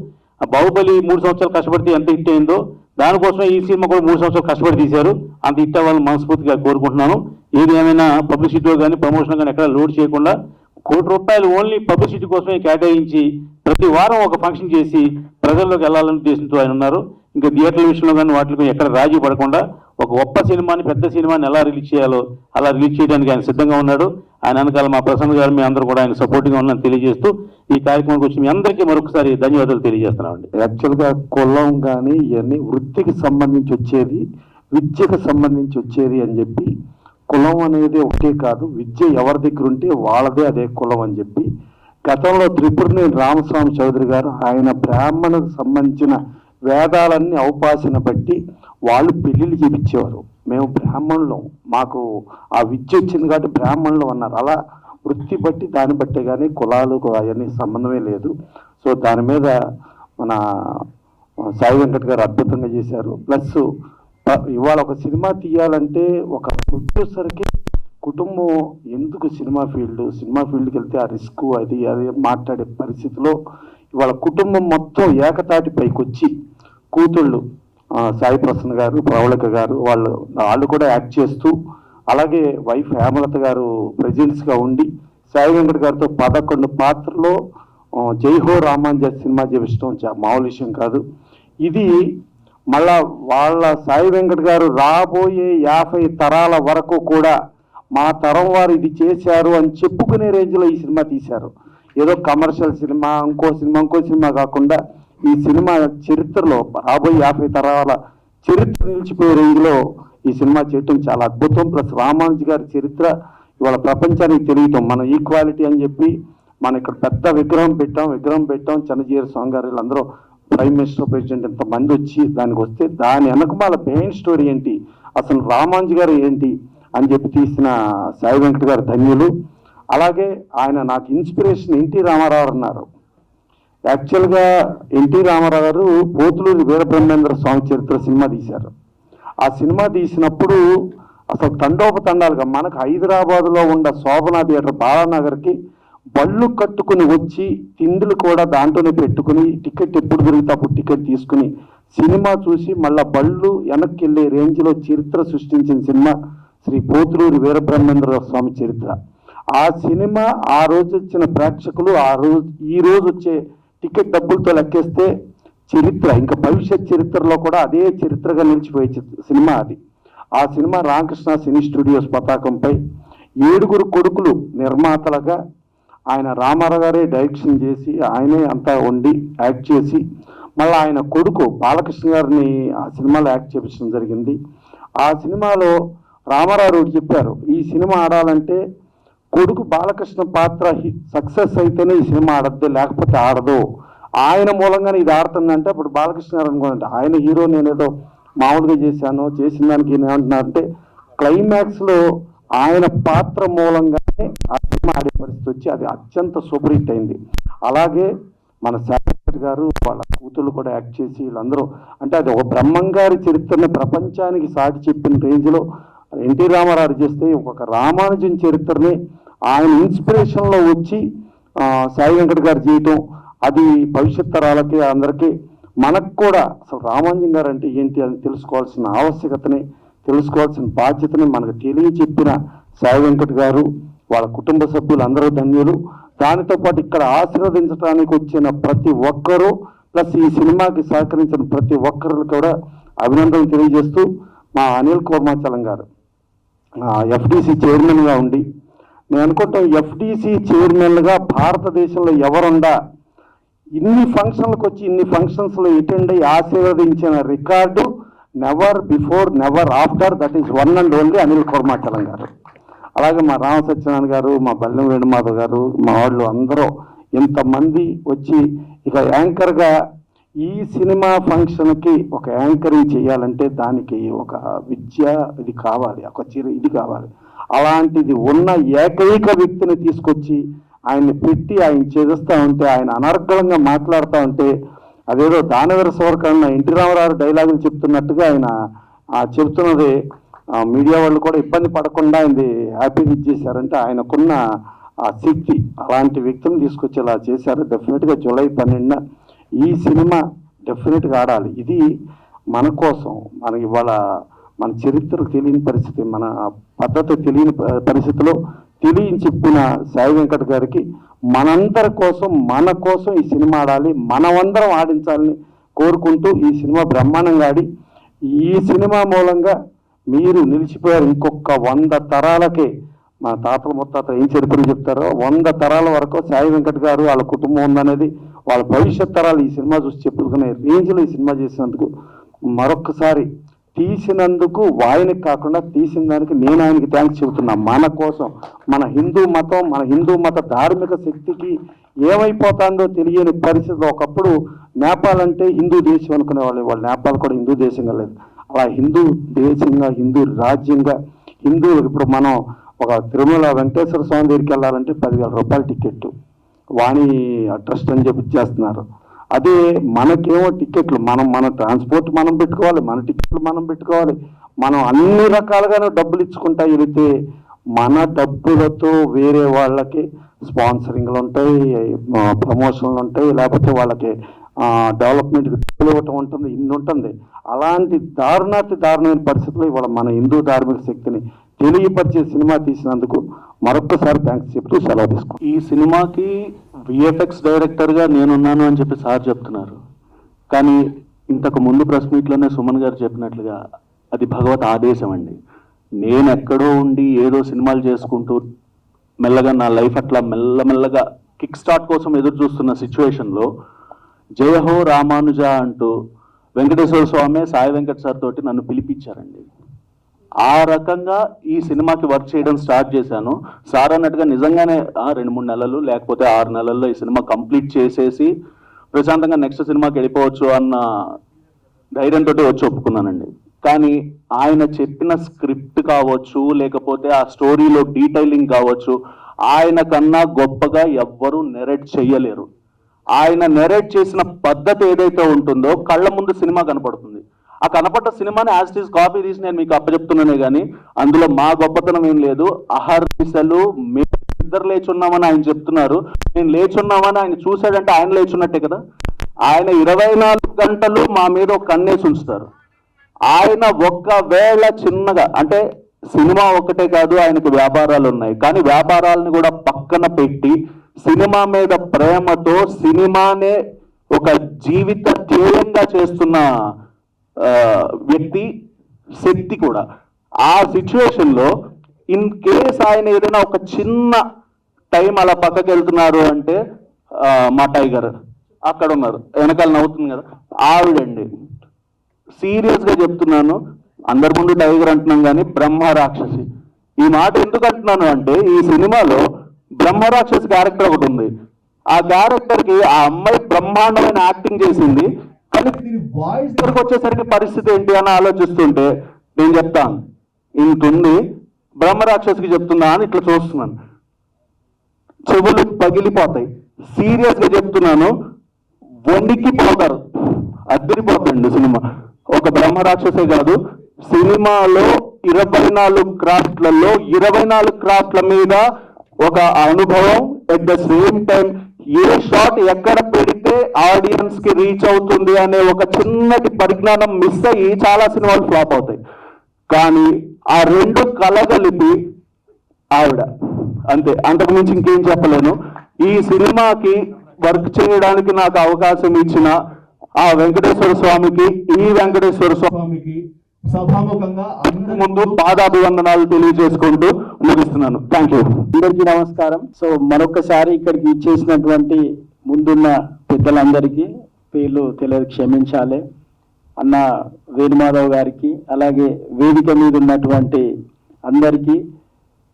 ఆ బాహుబలి 3 సంవత్సరాలు కష్టపడితే ఎంత హిట్ అయిందో, దానికోసమే ఈ సినిమా కూడా 3 సంవత్సరాలు కష్టపడి తీశారు. అంత హిట్ అవ్వాలని మనస్ఫూర్తిగా కోరుకుంటున్నాను. ఏది ఏమైనా పబ్లిసిటీలో కానీ ప్రమోషన్ కానీ ఎక్కడ లోడ్ చేయకుండా ₹1 కోటి ఓన్లీ పబ్లిసిటీ కోసమే కేటాయించి ప్రతి వారం ఒక ఫంక్షన్ చేసి ప్రజల్లోకి వెళ్ళాలని ఉద్దేశంతో ఆయన ఉన్నారు. ఇంకా థియేటర్ల విషయంలో కానీ వాటిలో ఎక్కడ రాజీ పడకుండా ఒక గొప్ప సినిమాని, పెద్ద సినిమాని ఎలా రిలీజ్ చేయాలో అలా రిలీజ్ చేయడానికి ఆయన సిద్ధంగా ఉన్నాడు. ఆయన వెనకాల మా ప్రసన్న గారు, మీ అందరూ కూడా ఆయన సపోర్టింగ్గా ఉన్నారని తెలియజేస్తూ ఈ కార్యక్రమానికి వచ్చి మీ అందరికీ మరొకసారి ధన్యవాదాలు తెలియజేస్తున్నామండి. యాక్చువల్గా కులం కానీ ఇవన్నీ వృత్తికి సంబంధించి వచ్చేది, విద్యకు సంబంధించి వచ్చేది అని చెప్పి, కులం అనేది ఒకటే కాదు, విద్య ఎవరి దగ్గర ఉంటే వాళ్ళదే అదే కులం అని చెప్పి గతంలో త్రిపురనేని రామస్వామి చౌదరి గారు ఆయన బ్రాహ్మణకు సంబంధించిన వేదాలన్నీ అవపాసన బట్టి వాళ్ళు పెళ్లిళ్ళు చేపించేవారు. మేము బ్రాహ్మణులం, మాకు ఆ విద్య వచ్చింది కాబట్టి బ్రాహ్మణులు అన్నారు. అలా వృత్తి బట్టి దాన్ని బట్టే కానీ కులాలు అవన్నీ సంబంధమే లేదు. సో దాని మీద మన సాయి వెంకట్ గారు అద్భుతంగా చేశారు. ప్లస్ ఇవాళ ఒక సినిమా తీయాలంటే ఒక ప్రొడ్యూసర్కి కుటుంబం ఎందుకు సినిమా ఫీల్డ్కి వెళ్తే ఆ రిస్క్ అది మాట్లాడే పరిస్థితిలో ఇవాళ కుటుంబం మొత్తం ఏకతాటి పైకి వచ్చి కూతుళ్ళు సాయి ప్రసన్న గారు, ప్రవళిక గారు వాళ్ళు కూడా యాక్ట్ చేస్తూ, అలాగే వైఫ్ హేమలత గారు ప్రెజెంట్స్గా ఉండి సాయి వెంకట్ గారితో 11 పాత్రలో జై హో రామాంజ సినిమా చేపించడం మామూలు విషయం కాదు. ఇది మళ్ళా వాళ్ళ సాయి వెంకట్ గారు రాబోయే 50 తరాల వరకు కూడా మా తరం వారు ఇది చేశారు అని చెప్పుకునే రేంజ్లో ఈ సినిమా తీశారు. ఏదో కమర్షియల్ సినిమా, ఇంకో సినిమా కాకుండా ఈ సినిమా చరిత్రలో రాబోయే 50 తరాల చరిత్ర నిలిచిపోయే రేంజ్లో ఈ సినిమా చేయటం చాలా అద్భుతం. ప్లస్ రామానుజు గారి చరిత్ర ఇవాళ ప్రపంచానికి తెలియటం మన ఈక్వాలిటీ అని చెప్పి మనం ఇక్కడ పెద్ద విగ్రహం పెట్టాం చిన్నజీర స్వామి గారు వీళ్ళందరూ ప్రైమ్ మినిస్టర్ ప్రెసిడెంట్ ఇంతమంది వచ్చి దానికి వస్తే దాని వెనకమాల మెయిన్ స్టోరీ ఏంటి, అసలు రామాంజీ గారు ఏంటి అని చెప్పి తీసిన సాయి వెంకట గారు ధన్యులు. అలాగే ఆయన నాకు ఇన్స్పిరేషన్ ఎన్టీ రామారావు అన్నారు. యాక్చువల్గా ఎన్టీ రామారావు గారు పోతులూరి వీరబ్రహ్మేంద్ర స్వామి చరిత్ర సినిమా తీశారు. ఆ సినిమా తీసినప్పుడు అసలు తండోపతండాలుగా మనకు హైదరాబాద్లో ఉన్న శోభనా థియేటర్ బాలానగర్కి బళ్ళు కట్టుకుని వచ్చి తిండులు కూడా దాంట్లోనే పెట్టుకుని టికెట్ ఎప్పుడు దొరికితే అప్పుడు టికెట్ తీసుకుని సినిమా చూసి మళ్ళా బళ్ళు వెనక్కి వెళ్ళే రేంజ్లో చరిత్ర సృష్టించిన సినిమా శ్రీ పోతులూరి వీరబ్రహ్మేంద్ర స్వామి చరిత్ర. ఆ సినిమా ఆ రోజు వచ్చిన ప్రేక్షకులు ఈ రోజు వచ్చే టికెట్ డబ్బులతో లెక్కేస్తే చరిత్ర, ఇంకా భవిష్యత్ చరిత్రలో కూడా అదే చరిత్రగా నిలిచిపోయే సినిమా అది. ఆ సినిమా రామకృష్ణ సినీ స్టూడియోస్ పతాకంపై 7 కొడుకులు నిర్మాతలుగా ఆయన రామారావు గారే డైరెక్షన్ చేసి ఆయనే అంతా వండి యాక్ట్ చేసి మళ్ళీ ఆయన కొడుకు బాలకృష్ణ గారిని ఆ సినిమాలో యాక్ట్ చేయించడం జరిగింది. ఆ సినిమాలో రామారావు చెప్పారు, ఈ సినిమా ఆడాలంటే కొడుకు బాలకృష్ణ పాత్ర సక్సెస్ అయితేనే ఈ సినిమా ఆడద్దు, లేకపోతే ఆడదు. ఆయన మూలంగానే ఇది ఆడుతుందంటే అప్పుడు బాలకృష్ణ గారు అనుకోండి ఆయన హీరో, నేనేదో మామూలుగా చేసిన దానికి ఏమంటున్నారంటే క్లైమాక్స్లో ఆయన పాత్ర మూలంగానే ఆ సినిమా ఆడే పరిస్థితి వచ్చి అది అత్యంత సూపర్ హిట్ అయింది. అలాగే మన శాస్త్రి గారు వాళ్ళ కూతుళ్ళు కూడా యాక్ట్ చేసి వీళ్ళందరూ అంటే అది ఒక బ్రహ్మంగారి చరిత్రని ప్రపంచానికి సాటి చెప్పిన రేంజ్లో ఎన్టీ రామారావు చేస్తే ఒక రామానుజన్ చరిత్రని ఆయన ఇన్స్పిరేషన్లో వచ్చి సాయి వెంకట గారు చేయటం అది భవిష్యత్ తరాలకి అందరికీ మనకు కూడా అసలు రామానుజన్ గారు అంటే ఏంటి అని తెలుసుకోవాల్సిన ఆవశ్యకతని తెలుసుకోవాల్సిన బాధ్యతని మనకు తెలియచెప్పిన సాయి వెంకట గారు వాళ్ళ కుటుంబ సభ్యులు అందరూ ధన్యులు. దానితో పాటు ఇక్కడ ఆశీర్వదించడానికి వచ్చిన ప్రతి ఒక్కరూ ప్లస్ ఈ సినిమాకి సహకరించిన ప్రతి ఒక్కరు కూడా అభినందనలు తెలియజేస్తూ మా అనిల్ కోర్మాచలం గారు ఎఫ్డిసి చైర్మన్గా ఉండి నేను అనుకుంటాం ఎఫ్డిసి చైర్మన్గా భారతదేశంలో ఎవరుండా ఇన్ని ఫంక్షన్లకు వచ్చి ఇన్ని ఫంక్షన్స్లో అటెండ్ అయ్యి ఆశీర్వదించిన record never before never after, that is one and only Anil Kormachalam గారు. అలాగే మా రామ సత్యనారాయణ గారు, మా బల్లెం వేణుమాధవ్ గారు, మా వాళ్ళు అందరూ ఇంతమంది వచ్చి ఇక యాంకర్గా ఈ సినిమా ఫంక్షన్కి ఒక యాంకరింగ్ చేయాలంటే దానికి ఒక విద్య ఇది కావాలి, ఒక ఇది కావాలి. అలాంటిది ఉన్న ఏకైక వ్యక్తిని తీసుకొచ్చి ఆయన్ని పెట్టి ఆయన చేస్తూ ఉంటే ఆయన అనర్గళంగా మాట్లాడుతూ ఉంటే అదేదో దానవీర సవర్కరణ ఎన్టీ రామారావు డైలాగులు చెప్తున్నట్టుగా ఆయన చెప్తున్నది మీడియా వాళ్ళు కూడా ఇబ్బంది పడకుండా ఆయన హ్యాపీగా ఇచ్చేశారంటే ఆయనకున్న ఆ శక్తి అలాంటి వ్యక్తిని తీసుకొచ్చేలా చేశారు. డెఫినెట్గా జూలై 12న ఈ సినిమా డెఫినెట్గా ఆడాలి. ఇది మన కోసం, మన ఇవాళ మన చరిత్ర తెలియని పరిస్థితి, మన పద్ధతి తెలియని పరిస్థితిలో చెప్పిన సాయి వెంకట గారికి మనందరి కోసం మన కోసం ఈ సినిమా ఆడాలి, మనమందరం ఆడించాలని కోరుకుంటూ ఈ సినిమా బ్రహ్మాండంగా ఆడి ఈ సినిమా మూలంగా మీరు నిలిచిపోయారు. ఇంకొక 100 తరాలకే మా తాతల ముత్తాతలు ఏం చరిత్ర చెప్తారో 100 తరాల వరకు సాయి వెంకట గారు వాళ్ళ కుటుంబం ఉందనేది వాళ్ళ భవిష్యత్ తరాలు ఈ సినిమా చూసి చెప్పుకునే రేంజ్లో ఈ సినిమా చేసినందుకు మరొకసారి తీసినందుకు ఆయనకి కాకుండా తీసిన దానికి నేను ఆయనకి థ్యాంక్స్ చెబుతున్నా. మన కోసం మన హిందూ మత ధార్మిక శక్తికి ఏమైపోతుందో తెలియని పరిస్థితి. ఒకప్పుడు నేపాల్ అంటే హిందూ దేశం అనుకునే వాళ్ళు నేపాల్ కూడా హిందూ దేశంగా లేదు. అలా హిందూ దేశంగా హిందూ రాజ్యంగా హిందూ ఇప్పుడు మనం ఒక తిరుమల వెంకటేశ్వర స్వామి దగ్గరికి వెళ్ళాలంటే 10,000 రూపాయల టికెట్ వాణి ట్రస్ట్ అని చెప్పి చేస్తున్నారు. అదే మనకేమో టికెట్లు మన ట్రాన్స్పోర్ట్ మనం పెట్టుకోవాలి, మన టికెట్లు మనం పెట్టుకోవాలి, మనం అన్ని రకాలుగానే డబ్బులు ఇచ్చుకుంటా వెళితే మన డబ్బులతో వేరే వాళ్ళకి స్పాన్సరింగ్లు ఉంటాయి, ప్రమోషన్లు ఉంటాయి, లేకపోతే వాళ్ళకి డెవలప్మెంట్కి డబ్బులు ఇవ్వటం ఉంటుంది, ఇన్ని ఉంటుంది. అలాంటి దారుణమైన పరిస్థితుల్లో ఇవాళ మన హిందూ ధార్మిక శక్తిని తెలియపరిచే సినిమా తీసినందుకు మరొక్కసారి థ్యాంక్స్ చెప్తూ సెలవు తీసుకో. ఈ సినిమాకి విఎఫ్ఎక్స్ డైరెక్టర్గా నేనున్నాను అని చెప్పి సార్ చెప్తున్నారు, కానీ ఇంతకు ముందు ప్రెస్ మీట్లోనే సుమన్ గారు చెప్పినట్లుగా అది భగవత్ ఆదేశం అండి. నేను ఎక్కడో ఉండి ఏదో సినిమాలు చేసుకుంటూ మెల్లగా నా లైఫ్ అట్లా మెల్లమెల్లగా కిక్ స్టార్ట్ కోసం ఎదురు చూస్తున్న సిచ్యువేషన్లో జయహో రామానుజ అంటూ వెంకటేశ్వర స్వామి సాయి వెంకట సార్ తోటి నన్ను పిలిపించారండి. ఆ రకంగా ఈ సినిమాకి వర్క్ చేయడం స్టార్ట్ చేశాను. సార్ అన్నట్టుగా నిజంగానే 2-3 నెలలు లేకపోతే 6 నెలల్లో ఈ సినిమా కంప్లీట్ చేసేసి ప్రశాంతంగా నెక్స్ట్ సినిమాకి వెళ్ళిపోవచ్చు అన్న ధైర్యంతో వచ్చి ఒప్పుకున్నానండి. కానీ ఆయన చెప్పిన స్క్రిప్ట్ కావచ్చు, లేకపోతే ఆ స్టోరీలో డీటెయిలింగ్ కావచ్చు, ఆయన కన్నా గొప్పగా ఎవ్వరూ నెరేట్ చెయ్యలేరు. ఆయన నెరేట్ చేసిన పద్ధతి ఏదైతే ఉంటుందో కళ్ళ ముందు సినిమా కనపడుతుంది. ఆ కనపడ్డ సినిమాని యాజ్ ఇట్ ఈస్ కాపీ తీసి నేను మీకు అప్పచెప్తున్నానే కానీ అందులో మా గొప్పతనం ఏం లేదు. అహర్నిశలు మేము ఇద్దరు లేచున్నామని ఆయన చెప్తున్నారు. నేను లేచున్నామని ఆయన చూశాడంటే ఆయన లేచున్నట్టే కదా. ఆయన 24 గంటలు మా మీద ఒక కన్నేసి ఉంచుతారు. ఆయన ఒక్కవేళ చిన్నగా అంటే సినిమా ఒక్కటే కాదు, ఆయనకు వ్యాపారాలు ఉన్నాయి. కానీ వ్యాపారాలను కూడా పక్కన పెట్టి సినిమా మీద ప్రేమతో సినిమానే ఒక జీవిత ధ్యేయంగా చేస్తున్న వ్యక్తి, శక్తి కూడా. ఆ సిచ్యువేషన్లో ఇన్ కేస్ ఆయన ఏదైనా ఒక చిన్న టైం అలా పక్కకి వెళ్తున్నారు అంటే మా టైగర్ అక్కడ ఉన్నారు, వెనకాల నవ్వుతుంది కదా, ఆవిడండి. సీరియస్గా చెప్తున్నాను, అందరి ముందు టైగర్ అంటున్నాం కానీ బ్రహ్మ రాక్షసి. ఈ మాట ఎందుకు అంటున్నాను అంటే ఈ సినిమాలో బ్రహ్మ రాక్షసి క్యారెక్టర్ ఒకటి ఉంది. ఆ క్యారెక్టర్కి ఆ అమ్మాయి బ్రహ్మాండమైన యాక్టింగ్ చేసింది. కానీ వాయిస్ ఇక్కడికి వచ్చేసరికి పరిస్థితి ఏంటి అని ఆలోచిస్తుంటే నేను చెప్తాను, ఇంతుంది బ్రహ్మ రాక్షసికి చెప్తుందా అని ఇట్లా చూస్తున్నాను, చెవులు పగిలిపోతాయి. సీరియస్గా చెప్తున్నాను, వణికిపోతారు, అద్దరిపోతుంది సినిమా. ఒక బ్రహ్మ రాక్షసే కాదు, సినిమాలో 24 క్రాఫ్ట్లలో 24 క్రాఫ్ట్ల మీద ఒక అనుభవం. At the same time A shot ఎక్కడ పెడితే ఆడియన్స్ కి రీచ్ అవుతుంది అనే ఒక చిన్నటి పరిజ్ఞానం మిస్ అయ్యి చాలా సినిమాలు ఫ్లాప్ అవుతాయి. కానీ ఆ రెండు కలగలిపి ఆవిడ అంతే, అంతకు మించి ఇంకేం చెప్పలేను. ఈ సినిమాకి వర్క్ చేయడానికి నాకు అవకాశం ఇచ్చిన ఆ వెంకటేశ్వర స్వామికి, ఈ వెంకటేశ్వర స్వామికి సభాముఖంగా ముందు పాదాభివందనాలు తెలియజేసుకుంటూ ముగిస్తున్నాను. Thank you. అందరికీ నమస్కారం. సో మరొకసారి ఇక్కడికి ఇచ్చేసినటువంటి ముందున్న పెద్దలందరికీ పేర్లు తెలియదు, క్షమించాలి. అన్న వేణుమాధవ్ గారికి, అలాగే వేదిక మీద ఉన్నటువంటి అందరికీ,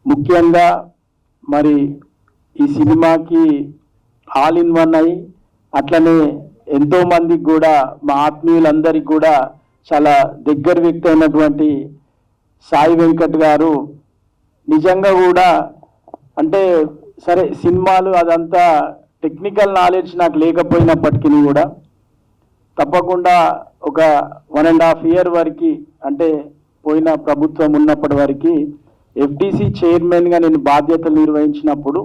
ముఖ్యంగా మరి ఈ సినిమాకి ఆల్ ఇన్ వన్ అయి అట్లనే ఎంతో మందికి కూడా మా ఆత్మీయులందరికీ కూడా చాలా దగ్గర వ్యక్తి అయినటువంటి సాయి వెంకట్ గారు నిజంగా కూడా అంటే సరే సినిమాలు అదంతా టెక్నికల్ నాలెడ్జ్ నాకు లేకపోయినప్పటికీ కూడా తప్పకుండా ఒక 1.5 year వరకు అంటే పోయిన ప్రభుత్వం ఉన్నప్పటి వరకు ఎఫ్డిసి చైర్మన్గా నేను బాధ్యతలు నిర్వహించినప్పుడు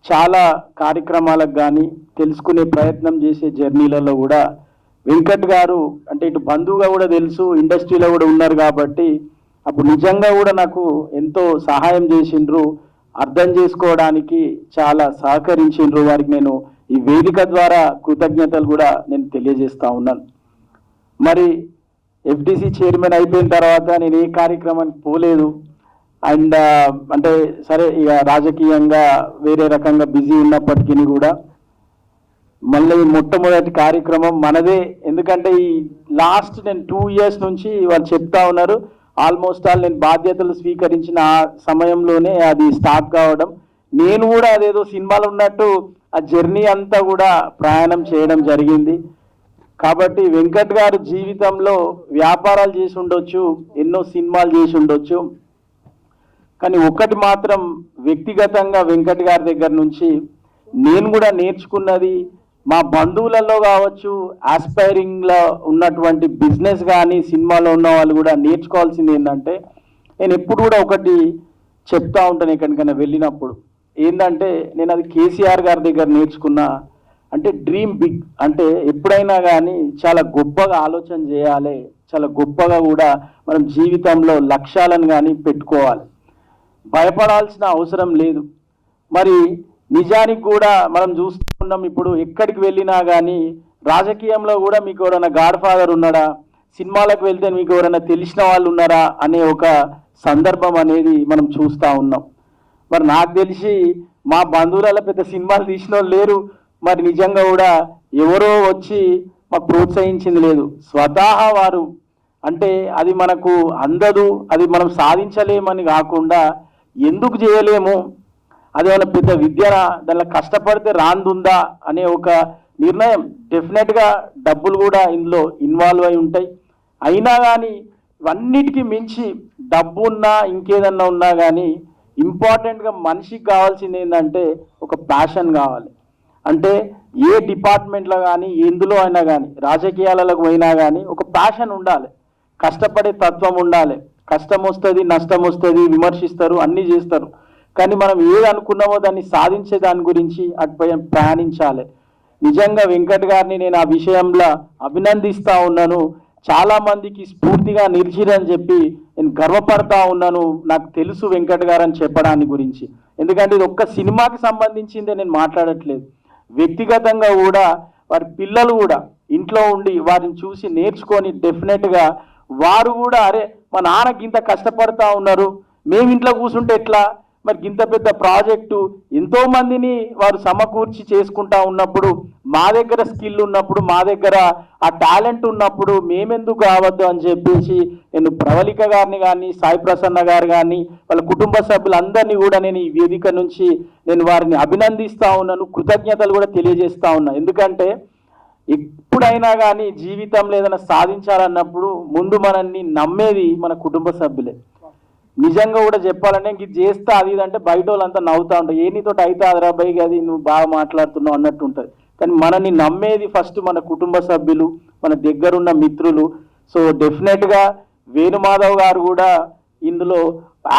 చాలా కార్యక్రమాలకు కానీ తెలుసుకునే ప్రయత్నం చేసే జర్నీలలో కూడా వెంకట్ గారు అంటే ఇటు బంధువుగా కూడా తెలుసు, ఇండస్ట్రీలో కూడా ఉన్నారు కాబట్టి అప్పుడు నిజంగా కూడా నాకు ఎంతో సహాయం చేసిండ్రు, అర్థం చేసుకోవడానికి చాలా సహకరించిండ్రు. వారికి నేను ఈ వేదిక ద్వారా కృతజ్ఞతలు కూడా నేను తెలియజేస్తా ఉన్నాను. మరి ఎఫ్డిసి చైర్మన్ అయిపోయిన తర్వాత నేను ఏ కార్యక్రమానికి పోలేదు. అండ్ అంటే సరే ఇక రాజకీయంగా వేరే రకంగా బిజీ ఉన్నప్పటికీ కూడా మళ్ళీ మొట్టమొదటి కార్యక్రమం మనదే. ఎందుకంటే ఈ లాస్ట్ నేను 2 years నుంచి వాళ్ళు చెప్తా ఉన్నారు, ఆల్మోస్ట్ ఆల్ నేను బాధ్యతలు స్వీకరించిన ఆ సమయంలోనే అది స్టార్ట్ కావడం. నేను కూడా అదేదో సినిమాలు ఉన్నట్టు ఆ జర్నీ అంతా కూడా ప్రయాణం చేయడం జరిగింది. కాబట్టి వెంకట్ గారు జీవితంలో వ్యాపారాలు చేసి ఉండొచ్చు, ఎన్నో సినిమాలు చేసి ఉండొచ్చు, కానీ ఒకటి మాత్రం వ్యక్తిగతంగా వెంకట్ గారి దగ్గర నుంచి నేను కూడా నేర్చుకున్నది, మా బంధువులలో కావచ్చు, ఆస్పైరింగ్లో ఉన్నటువంటి బిజినెస్ కానీ సినిమాలో ఉన్న వాళ్ళు కూడా నేర్చుకోవాల్సింది ఏంటంటే, నేను ఎప్పుడు కూడా ఒకటి చెప్తా ఉంటాను ఎక్కడికైనా వెళ్ళినప్పుడు, ఏంటంటే నేను అది కేసీఆర్ గారి దగ్గర నేర్చుకున్నా. అంటే డ్రీమ్ బిగ్, అంటే ఎప్పుడైనా కానీ చాలా గొప్పగా ఆలోచన చేయాలి, చాలా గొప్పగా కూడా మనం జీవితంలో లక్ష్యాలను కానీ పెట్టుకోవాలి, భయపడాల్సిన అవసరం లేదు. మరి నిజానికి కూడా మనం చూస్తున్నాం, ఇప్పుడు ఎక్కడికి వెళ్ళినా కానీ రాజకీయంలో కూడా మీకు ఎవరైనా గాడ్ ఫాదర్ ఉన్నాడా, సినిమాలకు వెళ్తే మీకు ఎవరైనా తెలిసిన వాళ్ళు ఉన్నారా అనే ఒక సందర్భం అనేది మనం చూస్తూ ఉన్నాం. మరి నాకు తెలిసి మా బంధువులలో పెద్ద సినిమాలు తీసిన వాళ్ళు లేరు. మరి నిజంగా కూడా ఎవరో వచ్చి మాకు ప్రోత్సహించింది లేదు, స్వతహా వారు అంటే అది మనకు అందదు, అది మనం సాధించలేమని కాకుండా ఎందుకు చేయలేము, అదేమైనా పెద్ద విద్యనా, దానిలో కష్టపడితే రాందుందా అనే ఒక నిర్ణయం. డెఫినెట్గా డబ్బులు కూడా ఇందులో ఇన్వాల్వ్ అయి ఉంటాయి. అయినా కానీ ఇవన్నిటికీ మించి డబ్బు ఉన్నా ఇంకేదన్నా ఉన్నా కానీ ఇంపార్టెంట్గా మనిషికి కావాల్సింది ఏంటంటే ఒక ప్యాషన్ కావాలి. అంటే ఏ డిపార్ట్మెంట్లో కానీ ఎందులో అయినా కానీ రాజకీయాలకు పోయినా కానీ ఒక ప్యాషన్ ఉండాలి, కష్టపడే తత్వం ఉండాలి. కష్టం వస్తుంది, నష్టం వస్తుంది, విమర్శిస్తారు, అన్నీ చేస్తారు. కానీ మనం ఏది అనుకున్నామో దాన్ని సాధించే దాని గురించి అటుపై ప్రయాణించాలి. నిజంగా వెంకట్ గారిని నేను ఆ విషయంలో అభినందిస్తూ ఉన్నాను. చాలామందికి స్ఫూర్తిగా నిలిచిరని చెప్పి నేను గర్వపడతా ఉన్నాను. నాకు తెలుసు వెంకట్ గారు అని చెప్పడాన్ని గురించి. ఎందుకంటే ఇది ఒక్క సినిమాకి సంబంధించిందే నేను మాట్లాడట్లేదు. వ్యక్తిగతంగా కూడా వారి పిల్లలు కూడా ఇంట్లో ఉండి వారిని చూసి నేర్చుకొని డెఫినెట్గా వారు కూడా అరే మా నాన్నకి ఇంత కష్టపడతా ఉన్నారు, మేము ఇంట్లో కూర్చుంటే ఎట్లా, మరి ఇంత పెద్ద ప్రాజెక్టు ఎంతోమందిని వారు సమకూర్చి చేసుకుంటా ఉన్నప్పుడు, మా దగ్గర స్కిల్ ఉన్నప్పుడు, మా దగ్గర ఆ టాలెంట్ ఉన్నప్పుడు మేమెందుకు కావద్దు అని చెప్పేసి నేను ప్రవళిక గారిని కానీ, సాయి ప్రసన్న గారు కానీ, వాళ్ళ కుటుంబ సభ్యులందరినీ కూడా నేను ఈ వేదిక నుంచి నేను వారిని అభినందిస్తూ ఉన్నాను, కృతజ్ఞతలు కూడా తెలియజేస్తూ ఉన్నా. ఎందుకంటే ఎప్పుడైనా కానీ జీవితంలో ఏదైనా సాధించాలన్నప్పుడు ముందు మనల్ని నమ్మేది మన కుటుంబ సభ్యులే. నిజంగా కూడా చెప్పాలంటే ఇంక ఇది చేస్తా అది ఇది అంటే బయట వాళ్ళంతా నవ్వుతూ ఉంటారు, ఏ నీతో అయితే అదరాబాయి అది నువ్వు బాగా మాట్లాడుతున్నావు అన్నట్టు ఉంటుంది. కానీ మనల్ని నమ్మేది ఫస్ట్ మన కుటుంబ సభ్యులు, మన దగ్గరున్న మిత్రులు. సో డెఫినెట్గా వేణుమాధవ్ గారు కూడా ఇందులో